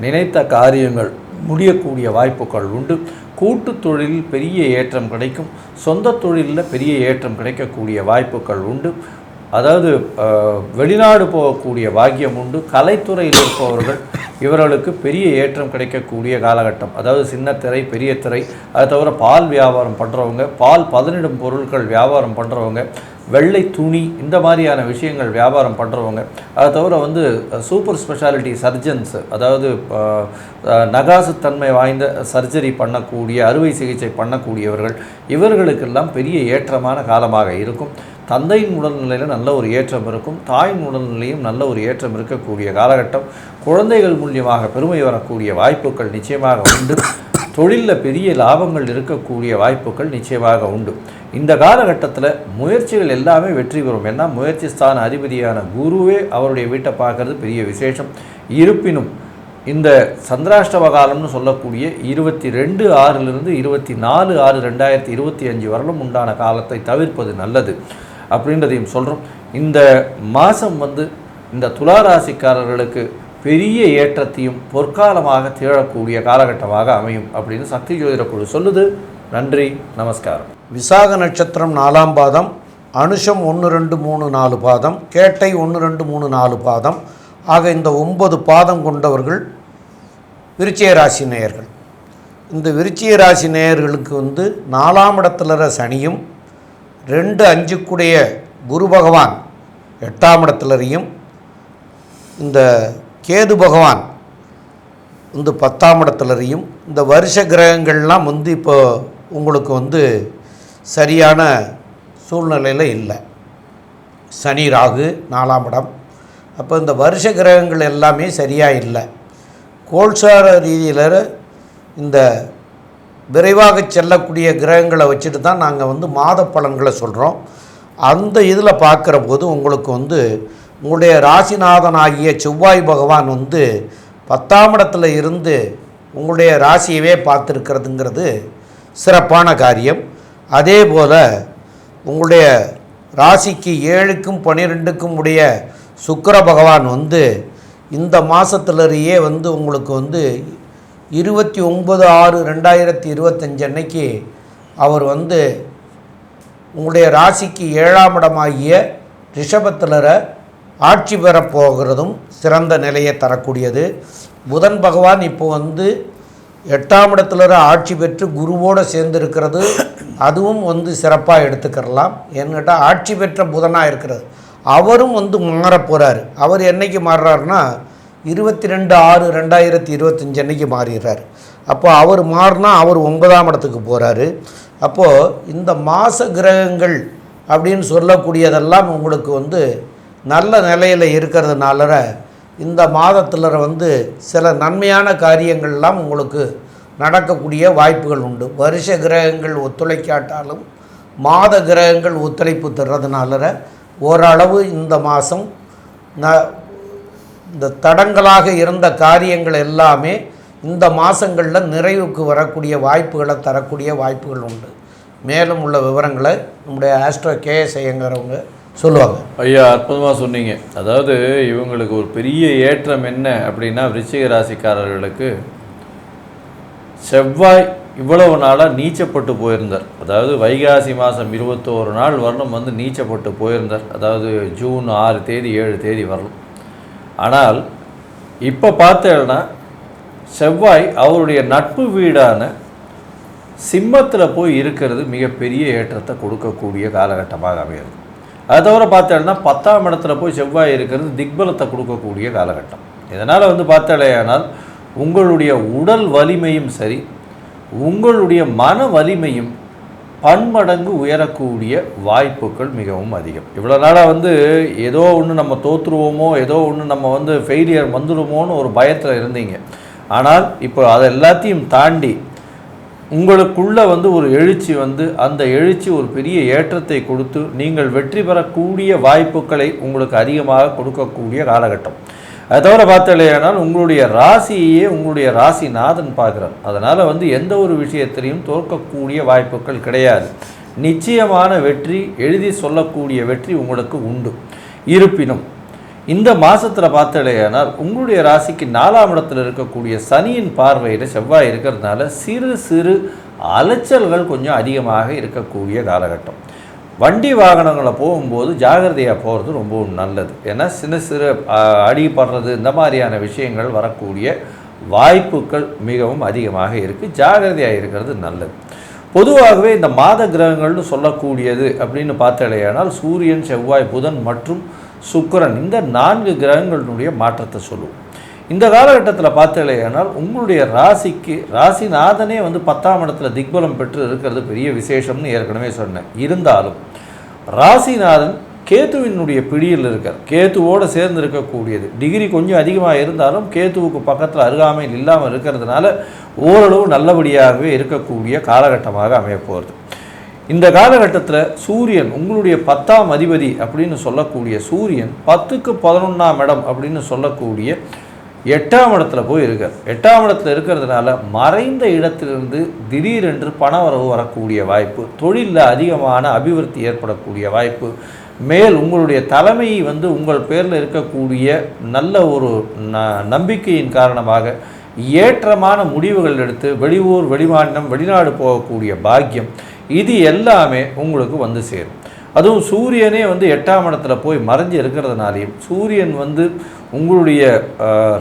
நினைத்த காரியங்கள் முடியக்கூடிய வாய்ப்புகள் உண்டு. கூட்டு தொழிலில் பெரிய ஏற்றம் கிடைக்கும். சொந்த தொழிலில் பெரிய ஏற்றம் கிடைக்கக்கூடிய வாய்ப்புகள் உண்டு. அதாவது வெளிநாடு போகக்கூடிய பாக்கியம் உண்டு. கலைத்துறையில் இருப்பவர்கள் இவர்களுக்கு பெரிய ஏற்றம் கிடைக்கக்கூடிய காலகட்டம். அதாவது சின்ன திரை பெரிய திரை, அதை தவிர பால் வியாபாரம் பண்ணுறவங்க, பால் பதனிடும் பொருட்கள் வியாபாரம் பண்ணுறவங்க, வெள்ளை துணி இந்த மாதிரியான விஷயங்கள் வியாபாரம் பண்ணுறவங்க, அதை தவிர சூப்பர் ஸ்பெஷாலிட்டி சர்ஜன்ஸ், அதாவது நகாசுத்தன்மை வாய்ந்த சர்ஜரி பண்ணக்கூடிய அறுவை சிகிச்சை பண்ணக்கூடியவர்கள், இவர்களுக்கெல்லாம் பெரிய ஏற்றமான காலமாக இருக்கும். தந்தையின் உடல்நிலையில் நல்ல ஒரு ஏற்றம் இருக்கும். தாயின் உடல்நிலையும் நல்ல ஒரு ஏற்றம் இருக்கக்கூடிய காலகட்டம். குழந்தைகள் மூலியமாக பெருமை வரக்கூடிய வாய்ப்புகள் நிச்சயமாக உண்டு. தொழிலில் பெரிய லாபங்கள் இருக்கக்கூடிய வாய்ப்புகள் நிச்சயமாக உண்டு. இந்த காலகட்டத்தில் முயற்சிகள் எல்லாமே வெற்றி பெறும். ஏன்னா முயற்சி ஸ்தான அதிபதியான குருவே அவருடைய வீட்டை பார்க்கறது பெரிய விசேஷம். இருப்பினும் இந்த சந்திராஷ்டம காலம்னு சொல்லக்கூடிய 22/6 24/6/2025 வரலும் உண்டான காலத்தை தவிர்ப்பது நல்லது அப்படின்றதையும் சொல்கிறோம். இந்த மாதம் இந்த துளாராசிக்காரர்களுக்கு பெரிய ஏற்றத்தையும் பொற்காலமாக திகழக்கூடிய காலகட்டமாக அமையும் அப்படின்னு சக்தி ஜோதிட குழு சொல்லுது. நன்றி, நமஸ்காரம்.
விசாக நட்சத்திரம் 4ஆம் பாதம், அனுஷம் 1, 2, 3, 4 பாதம், கேட்டை 1, 2, 3, 4 பாதம் ஆக இந்த 9 பாதம் கொண்டவர்கள் விருச்சிக ராசி நேயர்கள். இந்த விருச்சிக ராசி நேயர்களுக்கு 4ஆம் இடத்துல சனியும் 2, 5 குரு பகவான் 8ஆம் இடத்துலையும், இந்த கேது பகவான் 10ஆம் இடத்துலையும், இந்த வருஷ கிரகங்கள்லாம் இப்போ உங்களுக்கு சரியான சூழ்நிலையில் இல்லை. சனி ராகு 4ஆம் இடம். அப்போ இந்த வருஷ கிரகங்கள் எல்லாமே சரியாக இல்லை. கோல்சார ரீதியில் இந்த விரைவாக செல்லக்கூடிய கிரகங்களை வச்சுட்டு தான் நாங்கள் மாத பலன்களை சொல்கிறோம். அந்த இதில் பார்க்குற போது உங்களுக்கு உங்களுடைய ராசிநாதனாகிய செவ்வாய் பகவான் 10ஆம் இடத்துல இருந்து உங்களுடைய ராசியவே பார்த்துருக்கிறதுங்கிறது சிறப்பான காரியம். அதே போல் உங்களுடைய ராசிக்கு 7க்கும் 12க்கும் உடைய சுக்கிர பகவான் இந்த மாதத்துலேயே உங்களுக்கு 29/6/2025 அன்னைக்கு அவர் உங்களுடைய ராசிக்கு 7ஆம் இடமாகிய ரிஷபத்தில் ஆட்சி பெறப்போகிறதும் சிறந்த நிலையை தரக்கூடியது. புதன் பகவான் இப்போ 8ஆம் இடத்துல ஆட்சி பெற்று குருவோடு சேர்ந்துருக்கிறது. அதுவும் சிறப்பாக எடுத்துக்கிறலாம். ஏன்னு கேட்டால் ஆட்சி பெற்ற புதனாக இருக்கிறது. அவரும் மாறப்போகிறார். அவர் என்றைக்கு மாறுறாருன்னா 22/6/2025 அன்னைக்கு மாறிடுறார். அப்போ அவர் மாறினா அவர் 9ஆம் இடத்துக்கு போகிறாரு. அப்போது இந்த மாத கிரகங்கள் அப்படின்னு சொல்லக்கூடியதெல்லாம் உங்களுக்கு நல்ல நிலையில் இருக்கிறதுனால இந்த மாதத்தில் சில நன்மையான காரியங்கள்லாம் உங்களுக்கு நடக்கக்கூடிய வாய்ப்புகள் உண்டு. வருஷ கிரகங்கள் ஒத்துழைக்காட்டாலும் மாத கிரகங்கள் ஒத்துழைப்பு தர்றதுனால ஓரளவு இந்த மாதம் இந்த தடங்களாக இருந்த காரியங்கள் எல்லாமே இந்த மாதங்களில் நிறைவுக்கு வரக்கூடிய வாய்ப்புகளை தரக்கூடிய வாய்ப்புகள் உண்டு. மேலும் உள்ள விவரங்களை நம்முடைய ஆஸ்ட்ரோ கேஎஸ் ஐயங்கிறவங்க சொல்லுவாங்க.
ஐயா, அற்புதமாக சொன்னீங்க. அதாவது இவங்களுக்கு ஒரு பெரிய ஏற்றம் என்ன அப்படின்னா, விருச்சிக ராசிக்காரர்களுக்கு செவ்வாய் இவ்வளவு நாளாக நீச்சப்பட்டு போயிருந்தார். அதாவது வைகாசி மாதம் 21 நாள் வரணும் நீச்சப்பட்டு போயிருந்தார். அதாவது ஜூன் 6 தேதி 7 தேதி வரணும். ஆனால் இப்போ பார்த்தேன்னா செவ்வாய் அவருடைய நட்பு வீடான சிம்மத்தில் போய் இருக்கிறது மிகப்பெரிய ஏற்றத்தை கொடுக்கக்கூடிய காலகட்டமாக அமைகிறது. அதை தவிர பார்த்தேன்னா 10ஆம் இடத்துல போய் செவ்வாய் இருக்கிறது திக்பலத்தை கொடுக்கக்கூடிய காலகட்டம். இதனால் பார்த்தாலேயானால் உங்களுடைய உடல் வலிமையும் சரி, உங்களுடைய மன வலிமையும் பன்மடங்கு உயரக்கூடிய வாய்ப்புகள் மிகவும் அதிகம். இவ்வளோ நாளாக ஏதோ ஒன்று நம்ம தோற்றுருவோமோ, ஏதோ ஒன்று நம்ம ஃபெயிலியர் வந்துடுமோன்னு ஒரு பயத்தில் இருந்தீங்க. ஆனால் இப்போ அதை எல்லாத்தையும் தாண்டி உங்களுக்குள்ள ஒரு எழுச்சி அந்த எழுச்சி ஒரு பெரிய ஏற்றத்தை கொடுத்து நீங்கள் வெற்றி பெறக்கூடிய வாய்ப்புகளை உங்களுக்கு அதிகமாக கொடுக்கக்கூடிய காலகட்டம். அதை தவிர பார்த்தலையானால் உங்களுடைய ராசியையே உங்களுடைய ராசிநாதன் பார்க்குறார். அதனால் எந்த ஒரு விஷயத்திலையும் தோற்கக்கூடிய வாய்ப்புகள் கிடையாது. நிச்சயமான வெற்றி, எழுதி சொல்லக்கூடிய வெற்றி உங்களுக்கு உண்டு. இருப்பினும் இந்த மாதத்தில் பார்த்தலையானால் உங்களுடைய ராசிக்கு 4ஆம் இடத்தில் இருக்கக்கூடிய சனியின் பார்வையில் செவ்வாய் இருக்கிறதுனால சிறு சிறு அலைச்சல்கள் கொஞ்சம் அதிகமாக இருக்கக்கூடிய காலகட்டம். வண்டி வாகனங்களை போகும்போது ஜாகிரதையாக போகிறது ரொம்ப நல்லது. ஏன்னா சிறு அடிபடுறது இந்த மாதிரியான விஷயங்கள் வரக்கூடிய வாய்ப்புகள் மிகவும் அதிகமாக இருக்குது. ஜாகிரதையாக இருக்கிறது நல்லது. பொதுவாகவே இந்த மாத கிரகங்கள்னு சொல்லக்கூடியது அப்படின்னு பார்த்தலையானால் சூரியன், செவ்வாய், புதன் மற்றும் சுக்கிரன் இந்த 4 கிரகங்களுடைய மாற்றத்தை சொல்லுவோம். இந்த காலகட்டத்தில் பார்த்தலையானால் உங்களுடைய ராசிக்கு ராசிநாதனே 10ஆம் இடத்துல திக்பலம் பெற்று இருக்கிறது பெரிய விசேஷம்னு ஏற்கனவே சொன்னேன். இருந்தாலும் ராசிநாதன் கேத்துவினுடைய பிடியில் இருக்கார். கேத்துவோடு சேர்ந்து இருக்கக்கூடியது டிகிரி கொஞ்சம் அதிகமாக இருந்தாலும் கேத்துவுக்கு பக்கத்தில் அருகாமையில் இல்லாமல் இருக்கிறதுனால ஓரளவு நல்லபடியாகவே இருக்கக்கூடிய காலகட்டமாக அமையப்போகிறது. இந்த காலகட்டத்தில் சூரியன் உங்களுடைய 10ஆம் அதிபதி அப்படின்னு சொல்லக்கூடிய சூரியன் 10க்கு 11ஆம் இடம் அப்படின்னு சொல்லக்கூடிய 8ஆம் இடத்துல போய் இருக்கார். 8ஆம் இடத்துல இருக்கிறதுனால மறைந்த இடத்திலிருந்து திடீரென்று பண வரவு வரக்கூடிய வாய்ப்பு, தொழிலில் அதிகமான அபிவிருத்தி ஏற்படக்கூடிய வாய்ப்பு, மேல் உங்களுடைய தலைமை உங்கள் பேரில் இருக்கக்கூடிய நல்ல ஒரு நம்பிக்கையின் காரணமாக ஏற்றமான முடிவுகள் எடுத்து வெளியூர், வெளிமாநிலம், வெளிநாடு போகக்கூடிய பாக்கியம், இது எல்லாமே உங்களுக்கு சேரும். அதுவும் சூரியனே 8ஆம் இடத்துல போய் மறைஞ்சு இருக்கிறதுனாலையும் சூரியன் உங்களுடைய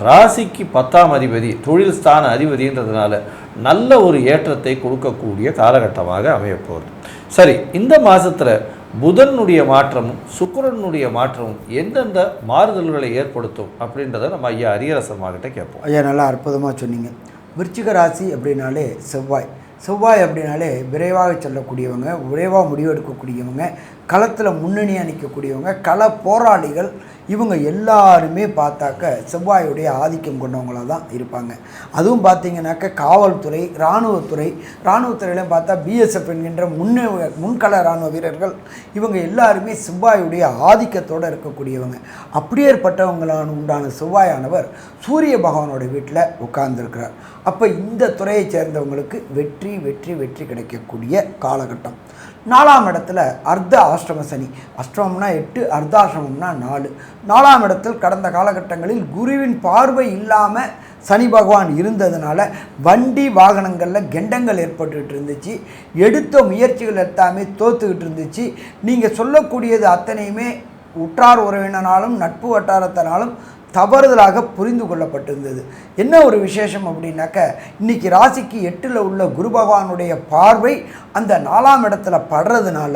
ராசிக்கு 10ஆம் அதிபதி, தொழில் ஸ்தான அதிபதின்றதுனால நல்ல ஒரு ஏற்றத்தை கொடுக்கக்கூடிய காலகட்டமாக அமையப்போகுது. சரி, இந்த மாதத்தில் புதனுடைய மாற்றமும் சுக்கிரனுடைய மாற்றமும் எந்தெந்த மாறுதல்களை ஏற்படுத்தும் அப்படின்றத நம்ம ஐயா அரியரசர்மாகிட்ட கேட்போம்.
ஐயா, நல்லா அற்புதமாக சொன்னீங்க. விருச்சிக ராசி அப்படின்னாலே செவ்வாய் அப்படின்னாலே விரைவாக செல்லக்கூடியவங்க, விரைவாக முடிவெடுக்கக்கூடியவங்க, களத்தில் முன்னணியாக நிற்கக்கூடியவங்க, கள போராளிகள், இவங்க எல்லாருமே பார்த்தாக்க செவ்வாயுடைய ஆதிக்கம் கொண்டவங்களாக தான் இருப்பாங்க. அதுவும் பார்த்திங்கனாக்க காவல்துறை, இராணுவத்துறையிலையும் பார்த்தா பிஎஸ்எஃப் என்கின்ற முன்கள இராணுவ வீரர்கள், இவங்க எல்லாருமே செவ்வாயுடைய ஆதிக்கத்தோடு இருக்கக்கூடியவங்க. அப்படியேற்பட்டவங்களான உண்டான செவ்வாயானவர் சூரிய பகவானோட வீட்டில் உட்கார்ந்துருக்கிறார். அப்போ இந்த துறையை சேர்ந்தவங்களுக்கு வெற்றி வெற்றி வெற்றி கிடைக்கக்கூடிய காலகட்டம். 4ஆம் இடத்துல அர்த்த ஆஷ்டம சனி, அஷ்டமம்னா 8, அர்த்தாஷ்டமம்னா 4. 4ஆம் இடத்தில் கடந்த காலகட்டங்களில் குருவின் பார்வை இல்லாமல் சனி பகவான் இருந்ததுனால வண்டி வாகனங்களில் கெண்டங்கள் ஏற்பட்டுக்கிட்டு இருந்துச்சு. எடுத்த முயற்சிகள் எல்லாமே தோற்றுக்கிட்டு இருந்துச்சு. நீங்கள் சொல்லக்கூடியது அத்தனையுமே உற்றார் உறவினராலும் நட்பு வட்டாரத்தினாலும் தவறுதலாக புரிந்து கொள்ளப்பட்டிருந்தது. என்ன ஒரு விசேஷம் அப்படின்னாக்க, இன்றைக்கி ராசிக்கு 8ல் உள்ள குரு பகவானுடைய பார்வை அந்த 4ஆம் இடத்துல படுறதுனால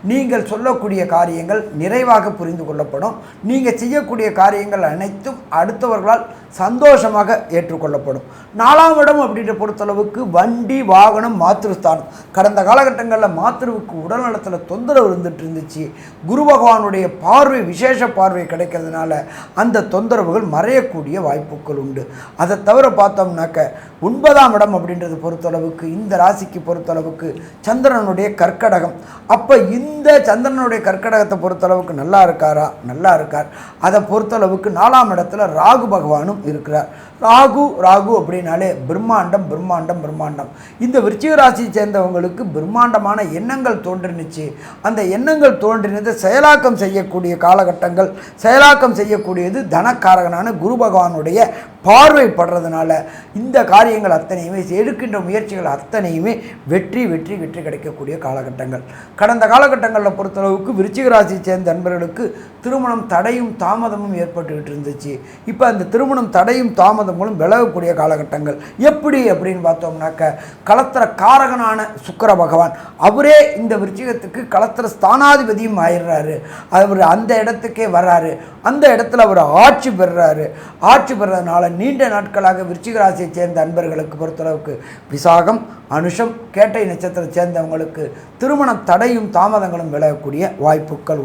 நீங்கள் சொல்லக்கூடிய காரியங்கள் நிறைவாக புரிந்து கொள்ளப்படும். நீங்கள் செய்யக்கூடிய காரியங்கள் அனைத்தும் அடுத்தவர்களால் சந்தோஷமாக ஏற்றுக்கொள்ளப்படும். 4ஆம் இடம் அப்படின்ற பொறுத்தளவுக்கு வண்டி வாகனம் மாத்திருஸ்தானம். கடந்த காலகட்டங்களில் மாத்திருவுக்கு உடல் நலத்தில் தொந்தரவு இருந்துட்டு இருந்துச்சு. குரு பகவானுடைய பார்வை, விசேஷ பார்வை கிடைக்கிறதுனால அந்த தொந்தரவுகள் மறையக்கூடிய வாய்ப்புகள் உண்டு. அதை தவிர பார்த்தோம்னாக்க 9ஆம் இடம் அப்படின்றது பொறுத்தளவுக்கு இந்த ராசிக்கு பொறுத்தளவுக்கு சந்திரனுடைய கர்க்கடகம். அப்போ இந்த சந்திரனுடைய கர்க்கடகத்தை பொறுத்தளவுக்கு நல்லா இருக்காரா? நல்லா இருக்கார். அதை பொறுத்தளவுக்கு 4ஆம் இடத்துல ராகு பகவானும் இருக்கிறார். ராகு அப்படின்னாலே பிரம்மாண்டம். இந்த விருச்சிக ராசியை சேர்ந்தவங்களுக்கு பிரம்மாண்டமான எண்ணங்கள் தோன்றினுச்சு. அந்த எண்ணங்கள் தோன்றினது செயலாக்கம் செய்யக்கூடிய காலகட்டங்கள். செயலாக்கம் செய்யக்கூடியது தனக்காரகனான குரு பகவானுடைய பார்வைப்படுறதுனால இந்த காரியங்கள் அத்தனையுமே, எடுக்கின்ற முயற்சிகள் அத்தனையுமே வெற்றி வெற்றி வெற்றி கிடைக்கக்கூடிய காலகட்டங்கள். கடந்த காலகட்டங்களில் பொறுத்தளவுக்கு விருச்சிக ராசியை சேர்ந்த நண்பர்களுக்கு திருமணம் தடையும் தாமதமும் ஏற்பட்டுக்கிட்டு இருந்துச்சு. இப்போ அந்த திருமணம் தடையும் தாமதங்களும் விலகக்கூடிய காலகட்டங்கள். எப்படி அப்படின்னு பார்த்தோம்னாக்க, களத்திர காரகனான சுக்கிர பகவான் அவரே இந்த விருச்சிகத்துக்கு களத்திர ஸ்தானாதிபதியும் ஆயிடுறாரு. அவர் அந்த இடத்துக்கே வர்றாரு. அந்த இடத்துல அவர் ஆட்சி பெறுறாரு. ஆட்சி பெறதுனால நீண்ட நாட்களாக விருச்சிக ராசியை சேர்ந்த அன்பர்களுக்கு பொறுத்தளவுக்கு விசாகம், அனுஷம், கேட்டை நட்சத்திரத்தை சேர்ந்தவங்களுக்கு திருமண தடையும் தாமதங்களும் விலகக்கூடிய வாய்ப்புகள்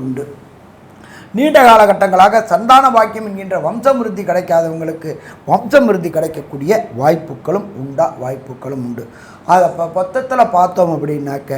உண்டு. நீண்ட காலகட்டங்களாக சந்தான பாக்கியம் என்கின்ற வம்சமிருத்தி கிடைக்காதவங்களுக்கு வம்சமிருத்தி கிடைக்கக்கூடிய வாய்ப்புகளும் உண்டு. அதை மொத்தத்தில் பார்த்தோம் அப்படின்னாக்க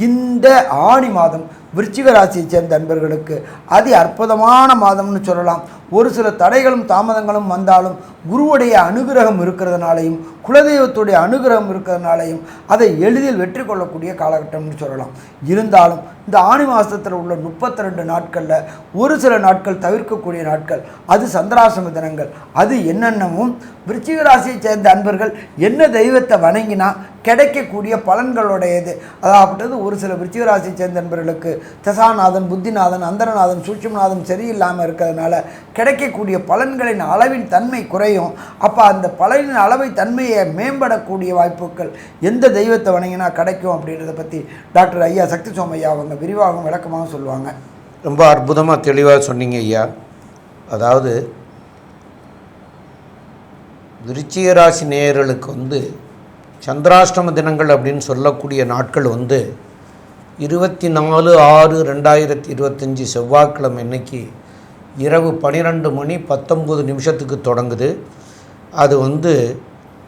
இந்த ஆணி மாதம் விருச்சிக ராசியை சேர்ந்த நண்பர்களுக்கு அதி அற்புதமான மாதம்னு சொல்லலாம். ஒரு சில தடைகளும் தாமதங்களும் வந்தாலும் குருவுடைய அனுகிரகம் இருக்கிறதுனாலையும் குலதெய்வத்துடைய அனுகிரகம் இருக்கிறதுனாலையும் அதை எளிதில் வெற்றி கொள்ளக்கூடிய காலகட்டம்னு சொல்லலாம். இருந்தாலும் இந்த ஆணி மாதத்தில் உள்ள 32 நாட்களில் ஒரு சில நாட்கள் தவிர்க்கக்கூடிய நாட்கள், அது சந்திராசிரம தினங்கள். அது என்னென்னவும் விருச்சிக ராசியை சேர்ந்த அன்பர்கள் என்ன தெய்வத்தை வணங்கினா கிடைக்கக்கூடிய பலன்களுடையது. அதாவது ஒரு சில விருச்சிக ராசியை சேர்ந்த நண்பர்களுக்கு தசாநாதன், புத்திநாதன், அந்தரநாதன், சூட்சுமநாதன் சரியில்லாமல் இருக்கிறதுனால கிடைக்கக்கூடிய பலன்களின் அளவின் தன்மை குறையும். அப்போ அந்த பலனின் அளவை தன்மையை மேம்படக்கூடிய வாய்ப்புகள் எந்த தெய்வத்தை வணங்கினா கிடைக்கும் அப்படின்றத பற்றி டாக்டர் ஐயா சக்தி சோமையா அவங்க விரிவாகவும் விளக்கமாக சொல்லுவாங்க.
ரொம்ப அற்புதமாக தெளிவாக சொன்னீங்க ஐயா. அதாவது விருச்சிக ராசி நேயர்களுக்கு சந்திராஷ்டம தினங்கள் அப்படின்னு சொல்லக்கூடிய நாட்கள் 24/6/2025 செவ்வாய்க்கிழமை அன்னைக்கு இரவு 12 மணி 19 நிமிஷத்துக்கு தொடங்குது. அது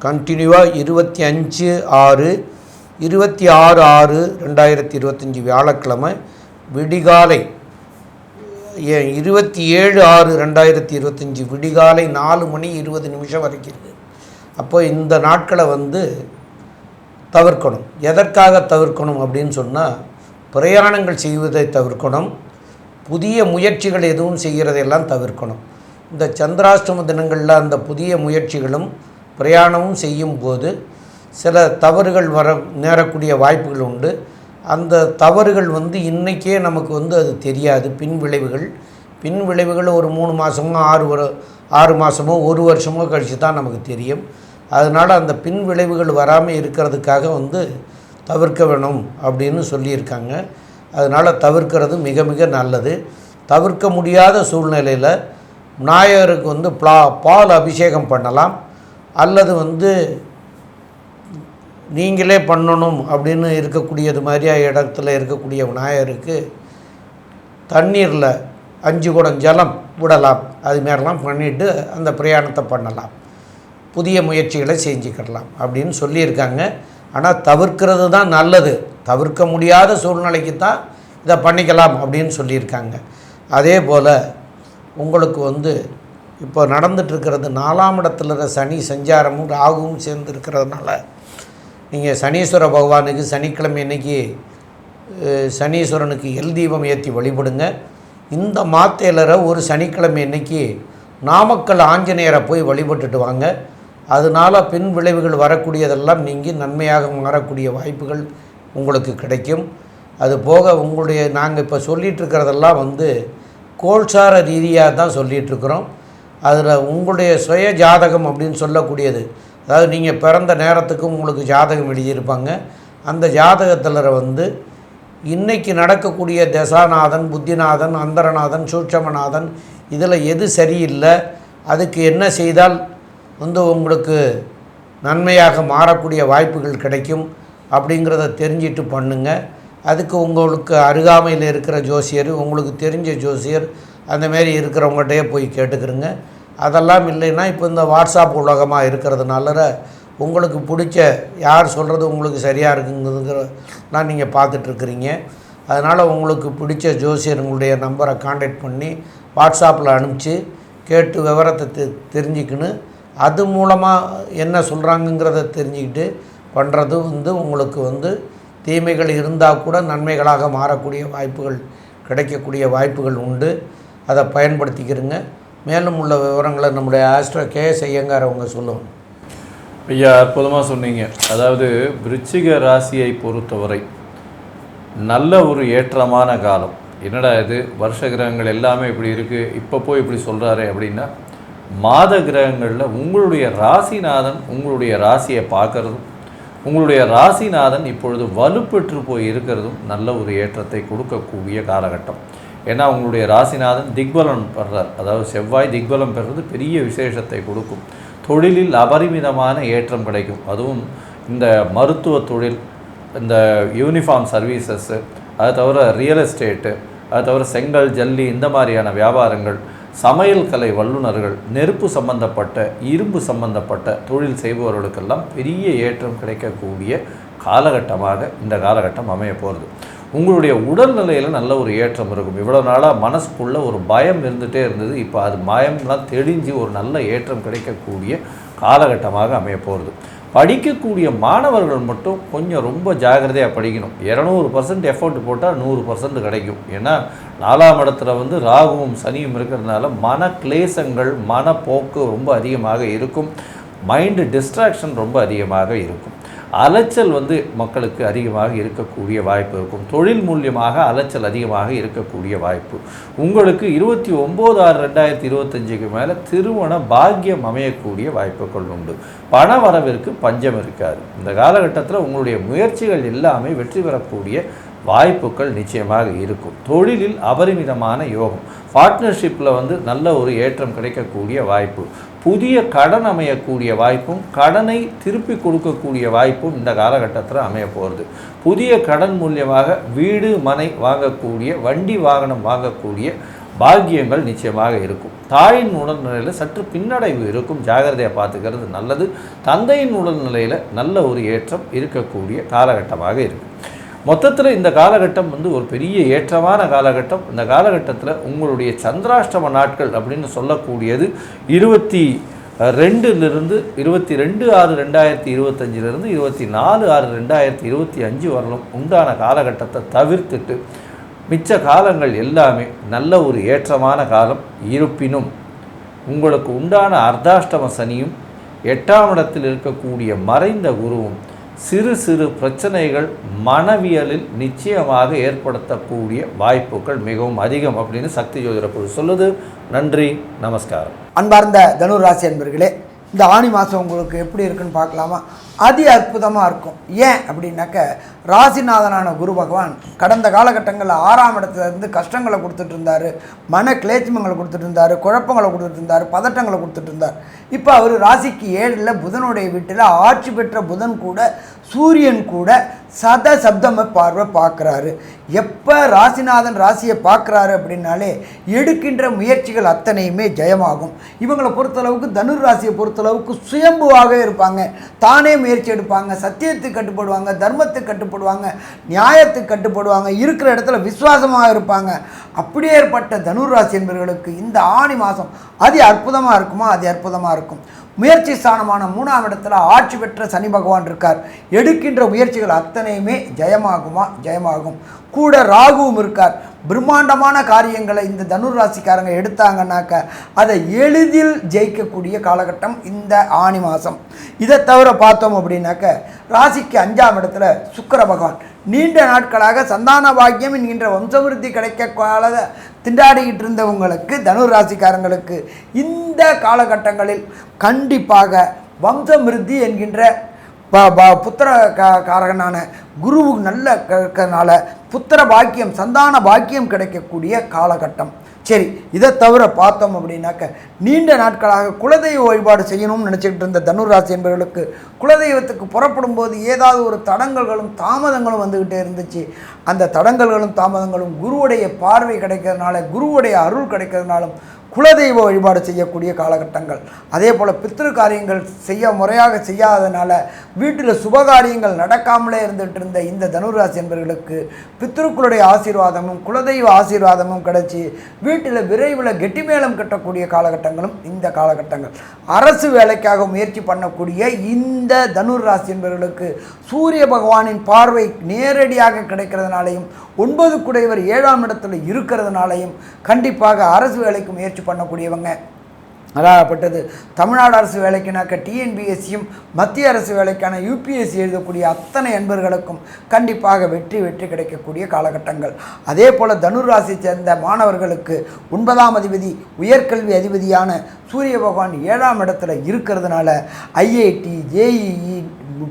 கண்டினியூவாக 26/6/2025 வியாழக்கிழமை விடிகாலை 27/6/2025 விடிகாலை 4 மணி 20 நிமிஷம் வரைக்கும் இருக்குது. அப்போ இந்த நாட்களை தவிர்க்கணும். எதற்காக தவிர்க்கணும் அப்படின்னு சொன்னால், பிரயாணங்கள் செய்வதை தவிர்க்கணும், புதிய முயற்சிகள் எதுவும் செய்கிறதையெல்லாம் தவிர்க்கணும். இந்த சந்திராஷ்டம தினங்களில் அந்த புதிய முயற்சிகளும் பிரயாணமும் செய்யும் போது சில தவறுகள் நேரக்கூடிய வாய்ப்புகள் உண்டு. அந்த தவறுகள் இன்றைக்கே நமக்கு அது தெரியாது. பின் விளைவுகள் ஒரு 3 மாதமோ 6 மாதமோ 1 வருஷமோ கழித்து தான் நமக்கு தெரியும். அதனால் அந்த பின் விளைவுகள் வராமல் இருக்கிறதுக்காக தவிர்க்க வேணும் அப்படின்னு சொல்லியிருக்காங்க. அதனால் தவிர்க்கிறது மிக மிக நல்லது. தவிர்க்க முடியாத சூழ்நிலையில் விநாயகருக்கு பால் அபிஷேகம் பண்ணலாம். அல்லது நீங்களே பண்ணணும் அப்படின்னு இருக்கக்கூடியது மாதிரியா இடத்துல இருக்கக்கூடிய விநாயகருக்கு தண்ணீரில் 5 குடம் ஜலம் விடலாம். அதுமாரிலாம் பண்ணிவிட்டு அந்த பிரயாணத்தை பண்ணலாம், புதிய முயற்சிகளை செஞ்சுக்கிடலாம் அப்படின்னு சொல்லியிருக்காங்க. ஆனால் தவிர்க்கிறது தான் நல்லது. தவிர்க்க முடியாத சூழ்நிலைக்கு தான் இதை பண்ணிக்கலாம் அப்படின்னு சொல்லியிருக்காங்க. அதே போல் உங்களுக்கு இப்போ நடந்துகிட்ருக்கிறது 4ஆம் இடத்துல சனி சஞ்சாரமும் ராகுவும் சேர்ந்து இருக்கிறதுனால நீங்கள் சனீஸ்வர பகவானுக்கு சனிக்கிழமை அன்னைக்கு சனீஸ்வரனுக்கு எல் தீபம் ஏற்றி வழிபடுங்க. இந்த மாத்தேலரை ஒரு சனிக்கிழமை அன்னைக்கு நாமக்கல் ஆஞ்சநேயரை போய் வழிபட்டுட்டு வாங்க. அதனால் பின் விளைவுகள் வரக்கூடியதெல்லாம் நீங்கி நன்மையாக மாறக்கூடிய வாய்ப்புகள் உங்களுக்கு கிடைக்கும். அதுபோக நாங்கள் இப்போ சொல்லிகிட்ருக்கிறதெல்லாம் கோல்சார ரீதியாக தான் சொல்லிகிட்ருக்குறோம். அதில் உங்களுடைய சுய ஜாதகம் அப்படின்னு சொல்லக்கூடியது, அதாவது நீங்கள் பிறந்த நேரத்துக்கும் உங்களுக்கு ஜாதகம் எழுதியிருப்பாங்க. அந்த ஜாதகத்தில் இன்றைக்கி நடக்கக்கூடிய தசாநாதன், புத்திநாதன், அந்தரநாதன், சூட்சமநாதன் இதில் எது சரியில்லை, அதுக்கு என்ன செய்தால் உங்களுக்கு நன்மையாக மாறக்கூடிய வாய்ப்புகள் கிடைக்கும் அப்படிங்கிறத தெரிஞ்சிட்டு பண்ணுங்கள். அதுக்கு உங்களுக்கு அருகாமையில் இருக்கிற ஜோசியர், உங்களுக்கு தெரிஞ்ச ஜோசியர் அந்தமாரி இருக்கிறவங்கள்டையே போய் கேட்டுக்கிறங்க. அதெல்லாம் இல்லைன்னா இப்போ இந்த வாட்ஸ்அப் உலகமாக இருக்கிறதுனால உங்களுக்கு பிடிச்ச யார் சொல்கிறது உங்களுக்கு சரியாக இருக்குங்கிறதுலாம் நீங்கள் பார்த்துட்ருக்குறீங்க. அதனால் உங்களுக்கு பிடிச்ச ஜோசியர்களுடைய நம்பரை காண்டாக்ட் பண்ணி வாட்ஸ்அப்பில் அனுப்பிச்சு கேட்டு விவரத்தை தெரிஞ்சுக்கணும். அது மூலமாக என்ன சொல்கிறாங்கங்கிறத தெரிஞ்சுக்கிட்டு பண்ணுறது உங்களுக்கு தீமைகள் இருந்தால் கூட நன்மைகளாக மாறக்கூடிய வாய்ப்புகள் கிடைக்கக்கூடிய வாய்ப்புகள் உண்டு. அதை பயன்படுத்திக்கிறங்க. மேலும் உள்ள விவரங்களை நம்முடைய ஆஸ்ட்ரோ கேஎஸ் ஐயங்கார் அவங்க சொல்லுவோம்.
ஐயா, அற்புதமாக சொன்னீங்க. அதாவது விருச்சிக ராசியை பொறுத்தவரை நல்ல ஒரு ஏற்றமான காலம். என்னடா இது, வருஷ கிரகங்கள் எல்லாமே இப்படி இருக்குது, இப்போ போய் இப்படி சொல்கிறாரு அப்படின்னா, மாத கிரகங்களில் உங்களுடைய ராசிநாதன் உங்களுடைய ராசியை பார்க்குறதும், உங்களுடைய ராசிநாதன் இப்பொழுது வலுப்பெற்று போய் இருக்கிறதும் நல்ல ஒரு ஏற்றத்தை கொடுக்கக்கூடிய காலகட்டம். ஏன்னா உங்களுடைய ராசிநாதன் திக்பலம் பெறார். அதாவது செவ்வாய் திக்பலம் பெறுறது பெரிய விசேஷத்தை கொடுக்கும். தொழிலில் அபரிமிதமான ஏற்றம் கிடைக்கும். அதுவும் இந்த மருத்துவ தொழில், இந்த யூனிஃபார்ம் சர்வீசஸ்ஸு, அது தவிர ரியல் எஸ்டேட்டு, அது தவிர செங்கல், ஜல்லி இந்த மாதிரியான வியாபாரங்கள், சமையல் கலை வல்லுநர்கள், நெருப்பு சம்பந்தப்பட்ட, இரும்பு சம்பந்தப்பட்ட தொழில் செய்பவர்களுக்கெல்லாம் பெரிய ஏற்றம் கிடைக்கக்கூடிய காலகட்டமாக இந்த காலகட்டம் அமைய போகிறது. உங்களுடைய உடல்நிலையில் நல்ல ஒரு ஏற்றம் இருக்கும். இவ்வளோ நாளாக மனசுக்குள்ளே ஒரு பயம் இருந்துகிட்டே இருந்தது. இப்போ அது பயம்லாம் தெளிஞ்சு ஒரு நல்ல ஏற்றம் கிடைக்கக்கூடிய காலகட்டமாக அமைய போகிறது. படிக்கக்கூடிய மாணவர்கள் மட்டும் கொஞ்சம் ரொம்ப ஜாகிரதையாக படிக்கணும். 200% எஃபர்ட் போட்டால் 100% கிடைக்கும். ஏன்னா 4ஆம் இடத்துல ராகுவும் சனியும் இருக்கிறதுனால மன கிளேசங்கள், மனப்போக்கு ரொம்ப அதிகமாக இருக்கும். மைண்டு டிஸ்ட்ராக்ஷன் ரொம்ப அதிகமாக இருக்கும். அலைச்சல் மக்களுக்கு அதிகமாக இருக்கக்கூடிய வாய்ப்பு இருக்கும். தொழில் மூலியமாக அலைச்சல் அதிகமாக இருக்கக்கூடிய வாய்ப்பு. உங்களுக்கு 29/6/2025 மேலே திருமண பாக்கியம் அமையக்கூடிய வாய்ப்புகள் உண்டு. பண வரவிற்கு பஞ்சம் இருக்காது. இந்த காலகட்டத்தில் உங்களுடைய முயற்சிகள் எல்லாமே வெற்றி பெறக்கூடிய வாய்ப்புகள் நிச்சயமாக இருக்கும். தொழிலில் அபரிமிதமான யோகம். பார்ட்னர்ஷிப்பில் நல்ல ஒரு ஏற்றம் கிடைக்கக்கூடிய வாய்ப்பு. புதிய கடன் அமையக்கூடிய வாய்ப்பும், கடனை திருப்பி கொடுக்கக்கூடிய வாய்ப்பும் இந்த காலகட்டத்தில் அமைய போகிறது. புதிய கடன் மூலியமாக வீடு, மனை வாங்கக்கூடிய, வண்டி வாகனம் வாங்கக்கூடிய பாக்கியங்கள் நிச்சயமாக இருக்கும். தாயின் உடல்நிலையில் சற்று பின்னடைவு இருக்கும். ஜாகிரதையாக பார்த்துக்கிறது நல்லது. தந்தையின் உடல்நிலையில் நல்ல ஒரு ஏற்றம் இருக்கக்கூடிய காலகட்டமாக இருக்குது. மொத்தத்தில் இந்த காலகட்டம் ஒரு பெரிய ஏற்றமான காலகட்டம். இந்த காலகட்டத்தில் உங்களுடைய சந்திராஷ்டம நாட்கள் அப்படின்னு சொல்லக்கூடியது 22 6/2025 24 6/2025 வரலும் உண்டான காலகட்டத்தை தவிர்த்துட்டு மிச்ச காலங்கள் எல்லாமே நல்ல ஒரு ஏற்றமான காலம். இருப்பினும் உங்களுக்கு உண்டான அர்த்தாஷ்டம சனியும் 8ஆம் இடத்தில் இருக்கக்கூடிய மறைந்த குருவும் சிறு சிறு பிரச்சனைகள் மனவியலில் நிச்சயமாக ஏற்படுத்தக்கூடிய வாய்ப்புகள் மிகவும் அதிகம் அப்படின்னு சக்தி ஜோதிட குழு சொல்லுது. நன்றி, நமஸ்காரம்.
அன்பார்ந்த தனுர் ராசி அன்பர்களே, இந்த ஆணி மாதம் உங்களுக்கு எப்படி இருக்குன்னு பார்க்கலாமா? அதி அற்புதமாக இருக்கும். ஏன் அப்படின்னாக்க, ராசிநாதனான குரு பகவான் கடந்த காலகட்டங்களில் 6ஆம் இடத்துலேருந்து கஷ்டங்களை கொடுத்துட்டு இருந்தார், மன கிளேச்சமங்களை கொடுத்துட்டு இருந்தார், குழப்பங்களை கொடுத்துட்டு இருந்தார், பதட்டங்களை கொடுத்துட்டு இருந்தார். இப்போ அவர் ராசிக்கு 7ல் புதனுடைய வீட்டில் ஆட்சி பெற்ற புதன் கூட, சூரியன் கூட சப்தம பார்வை பார்க்குறாரு. எப்போ ராசிநாதன் ராசியை பார்க்குறாரு அப்படின்னாலே எடுக்கின்ற முயற்சிகள் அத்தனையுமே ஜெயமாகும். இவங்களை பொறுத்தளவுக்கு, தனுர் ராசியை பொறுத்தளவுக்கு சுயம்புவாக இருப்பாங்க. தானே முயற்சி எடுப்பாங்க, சத்தியத்துக்கு கட்டுப்படுவாங்க, தர்மத்துக்கு கட்டுப்படுவாங்க, நியாயத்துக்கு கட்டுப்படுவாங்க, இருக்கிற இடத்துல விசுவாசமாக இருப்பாங்க. அப்படியே ஏற்பட்ட தனுர் ராசி என்பவர்களுக்கு இந்த ஆணி மாதம் அதி அற்புதமாக இருக்குமா? அதி அற்புதமாக இருக்கும். முயற்சி ஸ்தானமான 3ஆம் இடத்துல ஆட்சி பெற்ற சனி பகவான் இருக்கார். எடுக்கின்ற முயற்சிகள் அத்தனையுமே ஜெயமாகுமா? ஜெயமாகும். கூட ராகுவும் இருக்கார். பிரம்மாண்டமான காரியங்களை இந்த தனுர் ராசிக்காரங்க எடுத்தாங்கன்னாக்க அதை எளிதில் ஜெயிக்கக்கூடிய காலகட்டம் இந்த ஆணி மாதம். இதை தவிர பார்த்தோம் அப்படின்னாக்க, ராசிக்கு 5ஆம் இடத்துல சுக்கிர பகவான் நீண்ட நாட்களாக சந்தான பாக்கியம் என்கின்ற வம்சவிருத்தி கிடைக்க திண்டாடிக்கிட்டு இருந்தவங்களுக்கு, தனுர் ராசிக்காரங்களுக்கு இந்த காலகட்டங்களில் கண்டிப்பாக வம்சமிருத்தி என்கின்ற புத்திர காரகனான குரு நல்ல இருக்கிறதுனால புத்திர பாக்கியம், சந்தான பாக்கியம் கிடைக்கக்கூடிய காலகட்டம். சரி, இதை தவிர பார்த்தோம் அப்படின்னாக்க, நீண்ட நாட்களாக குலதெய்வ வழிபாடு செய்யணும்னு நினச்சிக்கிட்டு இருந்த தனுர் ராசி என்பவர்களுக்கு குலதெய்வத்துக்கு புறப்படும் போது ஏதாவது ஒரு தடங்கல்களும் தாமதங்களும் வந்துக்கிட்டே இருந்துச்சு. அந்த தடங்கல்களும் தாமதங்களும் குருவுடைய பார்வை கிடைக்கிறதுனால, குருவுடைய அருள் கிடைக்கிறதுனாலும் குலதெய்வ வழிபாடு செய்யக்கூடிய காலகட்டங்கள். அதே போல் பித்ரு காரியங்கள் முறையாக செய்யாததுனால வீட்டில் சுபகாரியங்கள் நடக்காமலே இருந்துகிட்டு இருந்த இந்த தனுராசி என்பவர்களுக்கு பித்ருக்களுடைய ஆசீர்வாதமும் குலதெய்வ ஆசீர்வாதமும் கிடைச்சி வீட்டில் விரைவில் கெட்டிமேளம் கட்டக்கூடிய காலகட்டங்களும் இந்த காலகட்டங்கள். அரசு வேலைக்காக முயற்சி பண்ணக்கூடிய இந்த தனுர் ராசி என்பவர்களுக்கு சூரிய பகவானின் பார்வை நேரடியாக கிடைக்கிறதுனாலையும் 9 குடையவர் 7ஆம் இடத்துல இருக்கிறதுனாலையும் கண்டிப்பாக அரசு வேலைக்கு முயற்சி பண்ணக்கூடியவங்க. அதாகப்பட்டது தமிழ்நாடு அரசு வேலைக்குனாக்க டிஎன்பிஎஸ்சியும், மத்திய அரசு வேலைக்கான யூபிஎஸ்சி எழுதக்கூடிய அத்தனை அன்பர்களுக்கும் கண்டிப்பாக வெற்றி கிடைக்கக்கூடிய காலகட்டங்கள். அதே போல் தனுர் ராசியை சேர்ந்த மாணவர்களுக்கு 9ஆம் அதிபதி உயர்கல்வி அதிபதியான சூரிய பகவான் 7ஆம் இடத்துல இருக்கிறதுனால ஐஐடி, ஜேஇஇ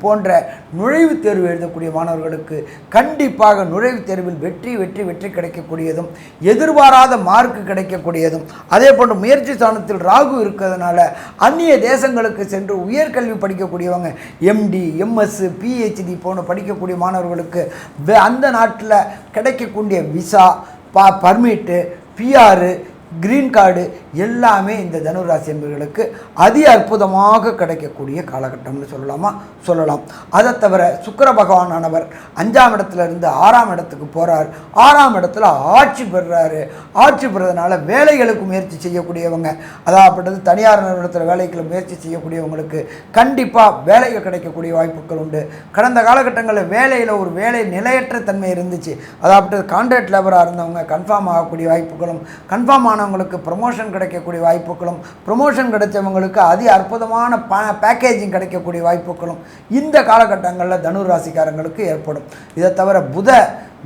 போன்ற நுழைவுத் தேர்வு எழுதக்கூடிய மாணவர்களுக்கு கண்டிப்பாக நுழைவுத் தேர்வில் வெற்றி கிடைக்கக்கூடியதும், எதிர்பாராத மார்க்கு கிடைக்கக்கூடியதும், அதே போன்று முயற்சி ஸ்தானத்தில் ராகு இருக்கிறதுனால அந்நிய தேசங்களுக்கு சென்று உயர்கல்வி படிக்கக்கூடியவங்க, எம்டி, எம்எஸ், பிஹெச்டி போன்ற படிக்கக்கூடிய மாணவர்களுக்கு அந்த நாட்டில் கிடைக்கக்கூடிய visa, permit, PR, green card எல்லாமே இந்த தனுராசி என்பவர்களுக்கு அதி அற்புதமாக கிடைக்கக்கூடிய காலகட்டம்னு சொல்லலாம். அதை தவிர சுக்கிர பகவானானவர் 5ஆம் இடத்துலேருந்து 6ஆம் இடத்துக்கு போகிறார். 6ஆம் இடத்துல ஆட்சி பெறுறாரு. ஆட்சி பெறதுனால வேலைகளுக்கு முயற்சி செய்யக்கூடியவங்க, அதாவது தனியார் நிறுவனத்தில் வேலைக்கு முயற்சி செய்யக்கூடியவங்களுக்கு கண்டிப்பாக வேலைகள் கிடைக்கக்கூடிய வாய்ப்புகள் உண்டு. கடந்த காலகட்டங்களில் வேலையில் ஒரு வேலை நிலையற்ற தன்மை இருந்துச்சு. அதாவது கான்ட்ராக்ட் லேபராக இருந்தவங்க கன்ஃபார்ம் ஆகக்கூடிய வாய்ப்புகளும், கன்ஃபார்ம் ஆனவங்களுக்கு ப்ரமோஷன் கிடைக்கக்கூடிய வாய்ப்புகளும், ப்ரமோஷன் கிடைச்சவங்களுக்கு அதி அற்புதமான பேக்கேஜிங் கிடைக்கக்கூடிய வாய்ப்புகளும் இந்த காலகட்டங்களில் தனுர் ராசிக்காரங்களுக்கு ஏற்படும். இதை தவிர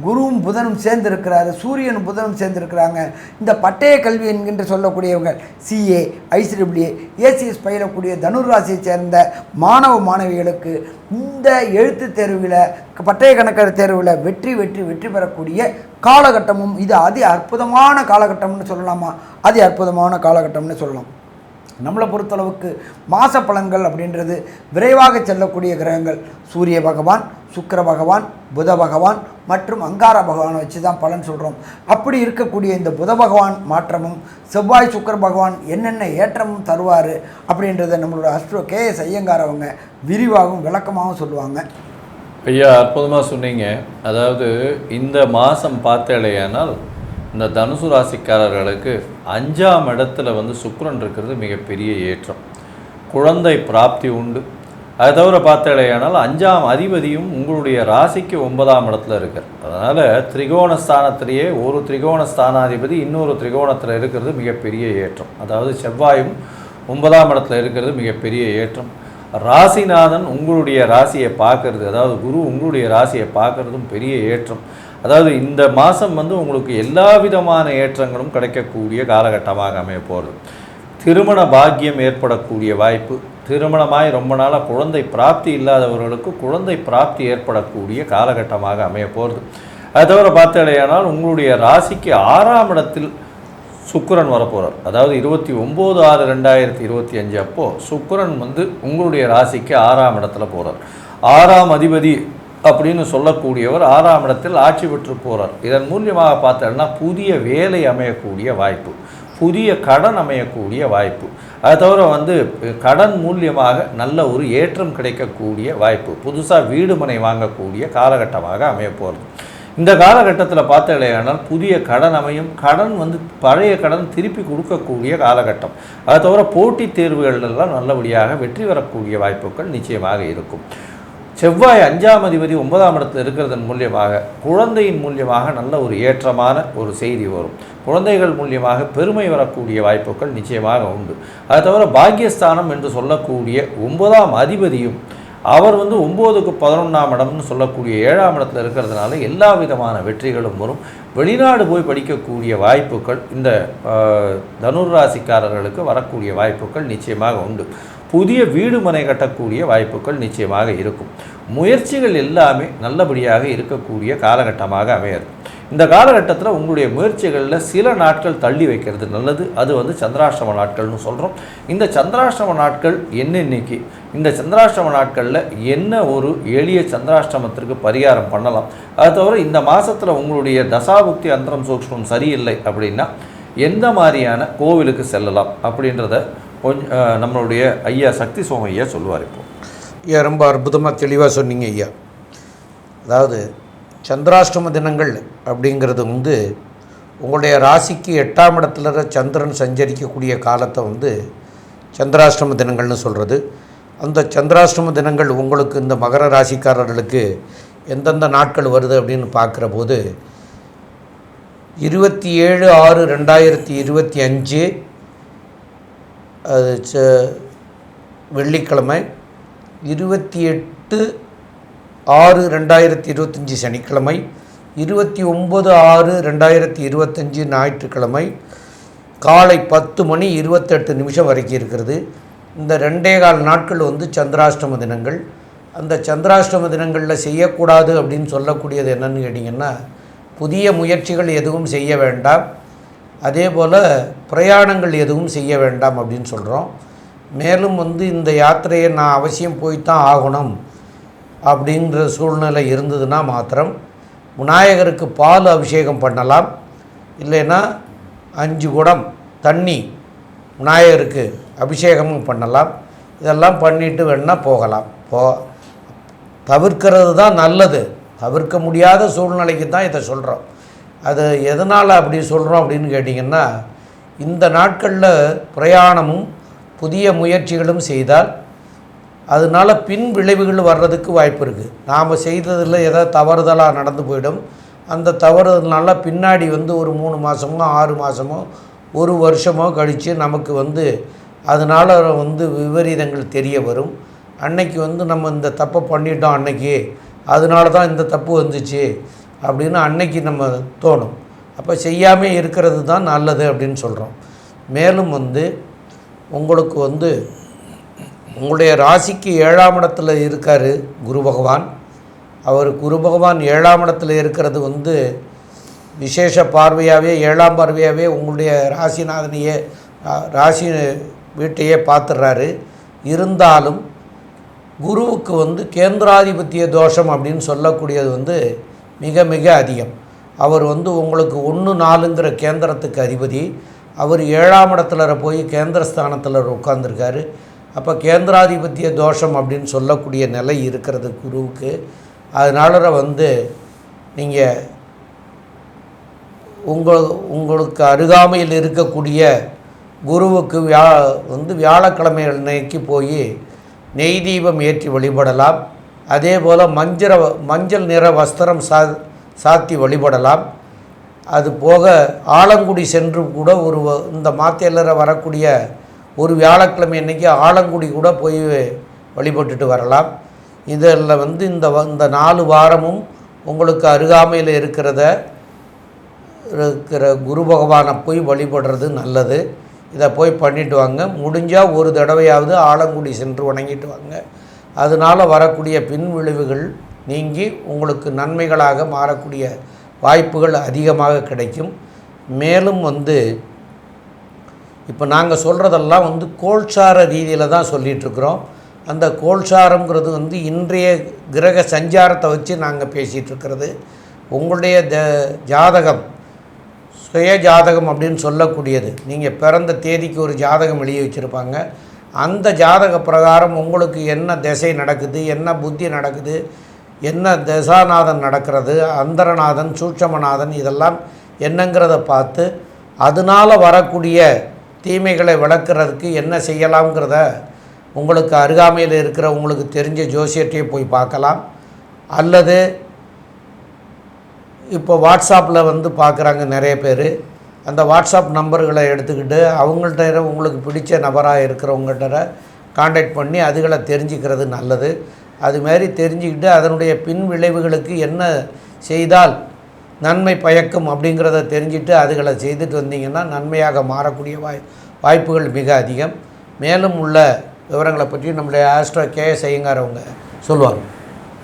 குருவும் புதனும் சேர்ந்திருக்கிறாரு, சூரியனும் புதனும் சேர்ந்திருக்கிறாங்க. இந்த பட்டய கல்வி என்கின்ற சொல்லக்கூடியவங்க சிஏ, ஐசிடபிள்யூஏ, ஏசிஎஸ் பயிலக்கூடிய தனுர் ராசியை சேர்ந்த மாணவ மாணவிகளுக்கு இந்த எழுத்து தேர்வில், பட்டய கணக்கர் தேர்வில் வெற்றி பெறக்கூடிய காலகட்டமும் இது அதி அற்புதமான காலகட்டம்னு சொல்லலாமா? அதி அற்புதமான காலகட்டம்னு சொல்லலாம். நம்மளை பொறுத்தளவுக்கு மாத பலன்கள் அப்படின்றது விரைவாக செல்லக்கூடிய கிரகங்கள் சூரிய பகவான், சுக்கிர பகவான், புத பகவான் மற்றும் அங்கார பகவானை வச்சு தான் பலன் சொல்கிறோம். அப்படி இருக்கக்கூடிய இந்த புத பகவான் மாற்றமும் செவ்வாய் சுக்கிர பகவான் என்னென்ன ஏற்றமும் தருவார் அப்படின்றத நம்மளோட அஸ்ட்ரோ KS ஐயங்கார் அவங்க விரிவாகவும் விளக்கமாகவும் சொல்லுவாங்க.
ஐயா, அற்புதமாக சொன்னீங்க. அதாவது இந்த மாதம் பார்த்தேலையானால் இந்த தனுசு ராசிக்காரர்களுக்கு 5ஆம் இடத்துல சுக்கிரன் இருக்கிறது மிகப்பெரிய ஏற்றம். குழந்தை பிராப்தி உண்டு. அதை தவிர பார்த்தேலையானால் 5ஆம் அதிபதியும் உங்களுடைய ராசிக்கு 9ஆம் இடத்துல இருக்கார். அதனால் திரிகோணஸ்தானத்திலேயே ஒரு திரிகோணஸ்தானாதிபதி இன்னொரு திரிகோணத்தில் இருக்கிறது மிகப்பெரிய ஏற்றம். அதாவது செவ்வாயும் 9ஆம் இடத்துல இருக்கிறது மிகப்பெரிய ஏற்றம். ராசிநாதன் உங்களுடைய ராசியை பார்க்கறது, அதாவது குரு உங்களுடைய ராசியை பார்க்குறதும் பெரிய ஏற்றம். அதாவது இந்த மாதம் உங்களுக்கு எல்லா விதமான ஏற்றங்களும் கிடைக்கக்கூடிய காலகட்டமாக அமைய போகிறது. திருமண பாக்கியம் ஏற்படக்கூடிய வாய்ப்பு, திருமணமாய் ரொம்ப நாளாக குழந்தை பிராப்தி இல்லாதவர்களுக்கு குழந்தை பிராப்தி ஏற்படக்கூடிய காலகட்டமாக அமைய போகிறது. அதை தவிர பார்த்தேனால் உங்களுடைய ராசிக்கு 6ஆம் இடத்தில் சுக்கிரன் வரப்போகிறார். அதாவது 29/6/2025 அப்போது சுக்கிரன் உங்களுடைய ராசிக்கு 6ஆம் இடத்துல போகிறார். 6ஆம் அதிபதி அப்படின்னு சொல்லக்கூடியவர் 6ஆம் இடத்தில் ஆட்சி பெற்று போகிறார். இதன் மூலியமாக பார்த்தோம்னா புதிய வேலை அமையக்கூடிய வாய்ப்பு, புதிய கடன் அமையக்கூடிய வாய்ப்பு, அதை தவிர கடன் மூலியமாக நல்ல ஒரு ஏற்றம் கிடைக்கக்கூடிய வாய்ப்பு, புதுசாக வீடு மனை வாங்கக்கூடிய காலகட்டமாக அமைய போகிறது. இந்த காலகட்டத்தில் பார்த்தலையானால் புதிய கடன் அமையும். கடன் பழைய கடன் திருப்பி கொடுக்கக்கூடிய காலகட்டம். அதை தவிர போட்டித் தேர்வுகளெல்லாம் நல்லபடியாக வெற்றி பெறக்கூடிய வாய்ப்புகள் நிச்சயமாக இருக்கும். செவ்வாய் 5ஆம் அதிபதி 9ஆம் இடத்தில் இருக்கிறதன் மூலியமாக குழந்தையின் மூலியமாக நல்ல ஒரு ஏற்றமான ஒரு செய்தி வரும். குழந்தைகள் மூலியமாக பெருமை வரக்கூடிய வாய்ப்புகள் நிச்சயமாக உண்டு. அதை தவிர பாக்கியஸ்தானம் என்று சொல்லக்கூடிய 9ஆம் அதிபதியும் அவர் 9க்கு 11ஆம் இடம்னு சொல்லக்கூடிய 7ஆம் இடத்துல இருக்கிறதுனால எல்லா விதமான வெற்றிகளும் வரும். வெளிநாடு போய் படிக்கக்கூடிய வாய்ப்புகள் இந்த தனுர் ராசிக்காரர்களுக்கு வரக்கூடிய வாய்ப்புகள் நிச்சயமாக உண்டு. புதிய வீடு மனை கட்டக்கூடிய வாய்ப்புகள் நிச்சயமாக இருக்கும். முயற்சிகள் எல்லாமே நல்லபடியாக இருக்கக்கூடிய காலகட்டமாக அமையாது. இந்த காலகட்டத்தில் உங்களுடைய முயற்சிகளில் சில நாட்கள் தள்ளி வைக்கிறது நல்லது. அது சந்திராஷ்டம நாட்கள்னு சொல்கிறோம். இந்த சந்திராஷ்டம நாட்கள் என்னென்னைக்கு, இந்த சந்திராஷ்டம நாட்களில் என்ன ஒரு எளிய சந்திராஷ்டமத்திற்கு பரிகாரம் பண்ணலாம், அது தவிர இந்த மாதத்தில் உங்களுடைய தசாபுக்தி அந்தரம் சூக்ஷ்மம் சரியில்லை அப்படின்னா எந்த மாதிரியான கோவிலுக்கு செல்லலாம் அப்படின்றத கொஞ்சம் நம்மளுடைய ஐயா சக்தி சோமையா சொல்லுவார். இப்போ
ஐயா ரொம்ப அற்புதமாக தெளிவாக சொன்னீங்க ஐயா. அதாவது சந்திராஷ்டம தினங்கள் அப்படிங்கிறது உங்களுடைய ராசிக்கு 8ஆம் இடத்துல சந்திரன் சஞ்சரிக்கக்கூடிய காலத்தை சந்திராஷ்டம தினங்கள்னு சொல்கிறது. அந்த சந்திராஷ்டம தினங்கள் உங்களுக்கு இந்த மகர ராசிக்காரர்களுக்கு எந்தெந்த நாட்கள் வருது அப்படின்னு பார்க்குற போது 27/6/2025 அது வெள்ளிக்கிழமை, 28/6/2025 சனிக்கிழமை, 29/6/2025 ஞாயிற்றுக்கிழமை காலை 10:28 வரைக்கும் இருக்கிறது. இந்த 2.25 நாட்கள் சந்திராஷ்டம தினங்கள். அந்த சந்திராஷ்டம தினங்களில் செய்யக்கூடாது அப்படின்னு சொல்லக்கூடியது என்னென்னு கேட்டிங்கன்னா, புதிய முயற்சிகள் எதுவும் செய்ய வேண்டாம், அதே போல் பிரயாணங்கள் எதுவும் செய்ய வேண்டாம் அப்படின்னு சொல்கிறோம். மேலும் இந்த யாத்திரையை நான் அவசியம் போய்த்தான் ஆகணும் அப்படின்ற சூழ்நிலை இருந்ததுன்னா மாத்திரம் விநாயகருக்கு பால் அபிஷேகம் பண்ணலாம். இல்லைன்னா 5 குடம் தண்ணி விநாயகருக்கு அபிஷேகமும் பண்ணலாம். இதெல்லாம் பண்ணிட்டு வேணால் போகலாம். தவிர்க்கிறது தான் நல்லது. தவிர்க்க முடியாத சூழ்நிலைக்கு தான் இதை சொல்கிறோம். அது எதனால் அப்படி சொல்கிறோம் அப்படின்னு கேட்டிங்கன்னா, இந்த நாட்களில் பிரயாணமும் புதிய முயற்சிகளும் செய்தால் அதனால் பின் விளைவுகள் வர்றதுக்கு வாய்ப்பு இருக்குது. நாம் செய்ததில் ஏதாவது தவறுதலாக நடந்து போயிடும். அந்த தவறுதல்னால பின்னாடி ஒரு 3 மாதமோ 6 மாதமோ 1 வருஷமோ கழித்து நமக்கு அதனால் விபரீதங்கள் தெரிய வரும். அன்னைக்கு நம்ம இந்த தப்பை பண்ணிட்டோம், அன்னைக்கு அதனால தான் இந்த தப்பு வந்துச்சு அப்படின்னு அன்னைக்கு நம்ம தோணும். அப்போ செய்யாமல் இருக்கிறது தான் நல்லது அப்படின்னு சொல்கிறோம். மேலும் உங்களுக்கு உங்களுடைய ராசிக்கு 7ஆம் இடத்துல இருக்கார் குரு பகவான். அவர் குரு பகவான் 7ஆம் இடத்துல இருக்கிறது விசேஷ பார்வையாகவே 7ஆம் பார்வையாகவே உங்களுடைய ராசிநாதனையே ராசி வீட்டையே பார்த்துடுறாரு. இருந்தாலும் குருவுக்கு கேந்திராதிபத்திய தோஷம் அப்படின்னு சொல்லக்கூடியது மிக மிக அதிகம். அவர் உங்களுக்கு 1-4ங்கிற கேந்திரத்துக்கு அதிபதி. அவர் 7ஆம் இடத்துல போய் கேந்திரஸ்தானத்தில் உட்கார்ந்துருக்காரு. அப்போ கேந்திராதிபத்திய தோஷம் அப்படின்னு சொல்லக்கூடிய நிலை இருக்கிறது குருவுக்கு. அதனால நீங்கள் உங்களுக்கு அருகாமையில் இருக்கக்கூடிய குருவுக்கு வியாழக்கிழமை அன்னைக்கு போய் நெய் தீபம் ஏற்றி வழிபடலாம். அதே போல் மஞ்சள் நிற வஸ்திரம் சாத்தி வழிபடலாம். அது போக ஆலங்குடி சென்று கூட இந்த மாத்தையில வரக்கூடிய ஒரு வியாழக்கிழமை அன்னைக்கு ஆலங்குடி கூட போய் வழிபட்டுட்டு வரலாம். இதில் இந்த 4 வாரமும் உங்களுக்கு அருகாமையில் இருக்கிற குரு பகவானை போய் வழிபடுறது நல்லது. இதை போய் பண்ணிட்டு வாங்க. முடிஞ்சால் ஒரு தடவையாவது ஆலங்குடி சென்று வணங்கிட்டு வாங்க. அதனால் வரக்கூடிய பின் விளைவுகள் நீங்கி உங்களுக்கு நன்மைகளாக மாறக்கூடிய வாய்ப்புகள் அதிகமாக கிடைக்கும். மேலும் இப்போ நாங்கள் சொல்கிறதெல்லாம் கோல்சார ரீதியில் தான் சொல்லிகிட்ருக்குறோம். அந்த கோல்சாரங்கிறது இன்றைய கிரக சஞ்சாரத்தை வச்சு நாங்கள் பேசிகிட்ருக்கிறது. உங்களுடைய ஜாதகம் சுய ஜாதகம் அப்படின்னு சொல்லக்கூடியது, நீங்கள் பிறந்த தேதிக்கு ஒரு ஜாதகம் எழுதி வச்சுருப்பாங்க. அந்த ஜாதக பிரகாரம் உங்களுக்கு என்ன திசை நடக்குது, என்ன புத்தி நடக்குது, என்ன தசாநாதன் நடக்கிறது, அந்தரநாதன் சூட்சமநாதன் இதெல்லாம் என்னங்கிறத பார்த்து அதனால் வரக்கூடிய தீமைகளை விளக்குறதுக்கு என்ன செய்யலாம்ங்கிறத உங்களுக்கு அருகாமையில் இருக்கிற உங்களுக்கு தெரிஞ்ச ஜோசியர்கிட்டே போய் பார்க்கலாம். அல்லது இப்போ வாட்ஸ்அப்பில் பார்க்குறாங்க நிறைய பேர். அந்த வாட்ஸ்அப் நம்பர்களை எடுத்துக்கிட்டு அவங்கள்ட்ட உங்களுக்கு பிடிச்ச நபராக இருக்கிறவங்கள்ட்ட காண்டாக்ட் பண்ணி அதுகளை தெரிஞ்சுக்கிறது நல்லது. அதுமாரி தெரிஞ்சுக்கிட்டு அதனுடைய பின் விளைவுகளுக்கு என்ன செய்தால் நன்மை பயக்கும் அப்படிங்கிறத தெரிஞ்சுட்டு அதுகளை செய்துட்டு வந்தீங்கன்னா நன்மையாக மாறக்கூடிய வாய்ப்புகள் மிக அதிகம். மேலும் உள்ள விவரங்களை பற்றி நம்முடைய ஆஸ்ட்ரோ கேஎஸ் ஐயங்கார் அவங்க சொல்லுவாங்க.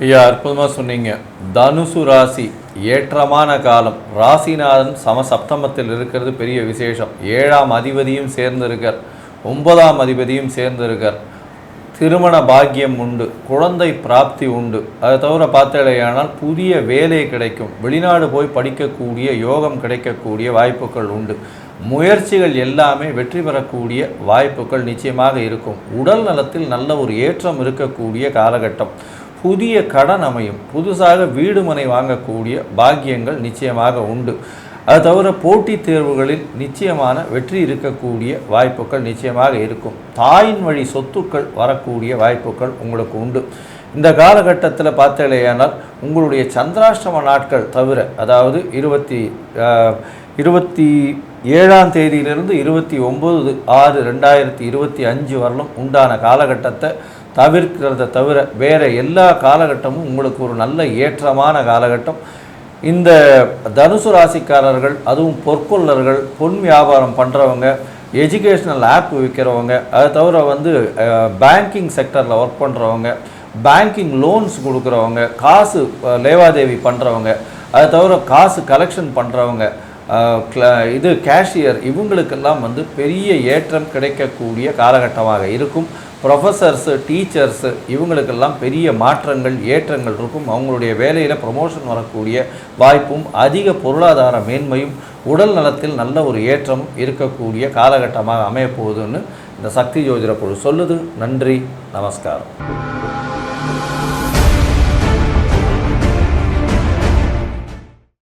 ஐயா, அற்புதமாக சொன்னீங்க. தனுசு ராசி ஏற்றமான காலம். ராசிநாதன் சமசப்தமத்தில் இருக்கிறது பெரிய விசேஷம். 7ஆம் அதிபதியும் சேர்ந்திருக்கார், 9ஆம் அதிபதியும் சேர்ந்திருக்கார். திருமண பாக்கியம் உண்டு, குழந்தை பிராப்தி உண்டு. அதை தவிர பார்த்தேனால் புதிய வேலை கிடைக்கும், வெளிநாடு போய் படிக்கக்கூடிய யோகம் கிடைக்கக்கூடிய வாய்ப்புகள் உண்டு. முயற்சிகள் எல்லாமே வெற்றி பெறக்கூடிய வாய்ப்புகள் நிச்சயமாக இருக்கும். உடல் நலத்தில் நல்ல ஒரு ஏற்றம் இருக்கக்கூடிய காலகட்டம். புதிய கடன் அமையும், புதுசாக வீடு மனை வாங்கக்கூடிய பாக்கியங்கள் நிச்சயமாக உண்டு. அது தவிர போட்டித் தேர்வுகளில் நிச்சயமான வெற்றி இருக்கக்கூடிய வாய்ப்புகள் நிச்சயமாக இருக்கும். தாயின் வழி சொத்துக்கள் வரக்கூடிய வாய்ப்புகள் உங்களுக்கு உண்டு. இந்த காலகட்டத்தில் பார்த்தேனால் உங்களுடைய சந்திராஷ்டம நாட்கள் தவிர, அதாவது 27ஆம் தேதியிலிருந்து 29/6/2025 வரலும் உண்டான காலகட்டத்தை தவிர்க்கிறத தவிர வேறு எல்லா காலகட்டமும் உங்களுக்கு ஒரு நல்ல ஏற்றமான காலகட்டம். இந்த தனுசு ராசிக்காரர்கள், அதுவும் பொற்கொள்ளர்கள், பொன் வியாபாரம் பண்ணுறவங்க, எஜுகேஷ்னல் ஆப் விற்கிறவங்க, அதை தவிர பேங்கிங் செக்டரில் ஒர்க் பண்ணுறவங்க, பேங்கிங் லோன்ஸ் கொடுக்குறவங்க, காசு லேவாதேவி பண்ணுறவங்க, அதை தவிர காசு கலெக்ஷன் பண்ணுறவங்க, இது கேஷியர் இவங்களுக்கெல்லாம் வந்து பெரிய ஏற்றம் கிடைக்கக்கூடிய காலகட்டமாக இருக்கும். ப்ரொஃபஸர்ஸு, டீச்சர்ஸு இவங்களுக்கெல்லாம் பெரிய மாற்றங்கள், ஏற்றங்கள் இருக்கும். அவங்களுடைய வேலையில் ப்ரமோஷன் வரக்கூடிய வாய்ப்பும், அதிக பொருளாதார மேன்மையும், உடல் நலத்தில் நல்ல ஒரு ஏற்றம் இருக்கக்கூடிய காலகட்டமாக அமையப்போகுதுன்னு இந்த சக்தி ஜோதிட குழு சொல்லுது. நன்றி, நமஸ்காரம்.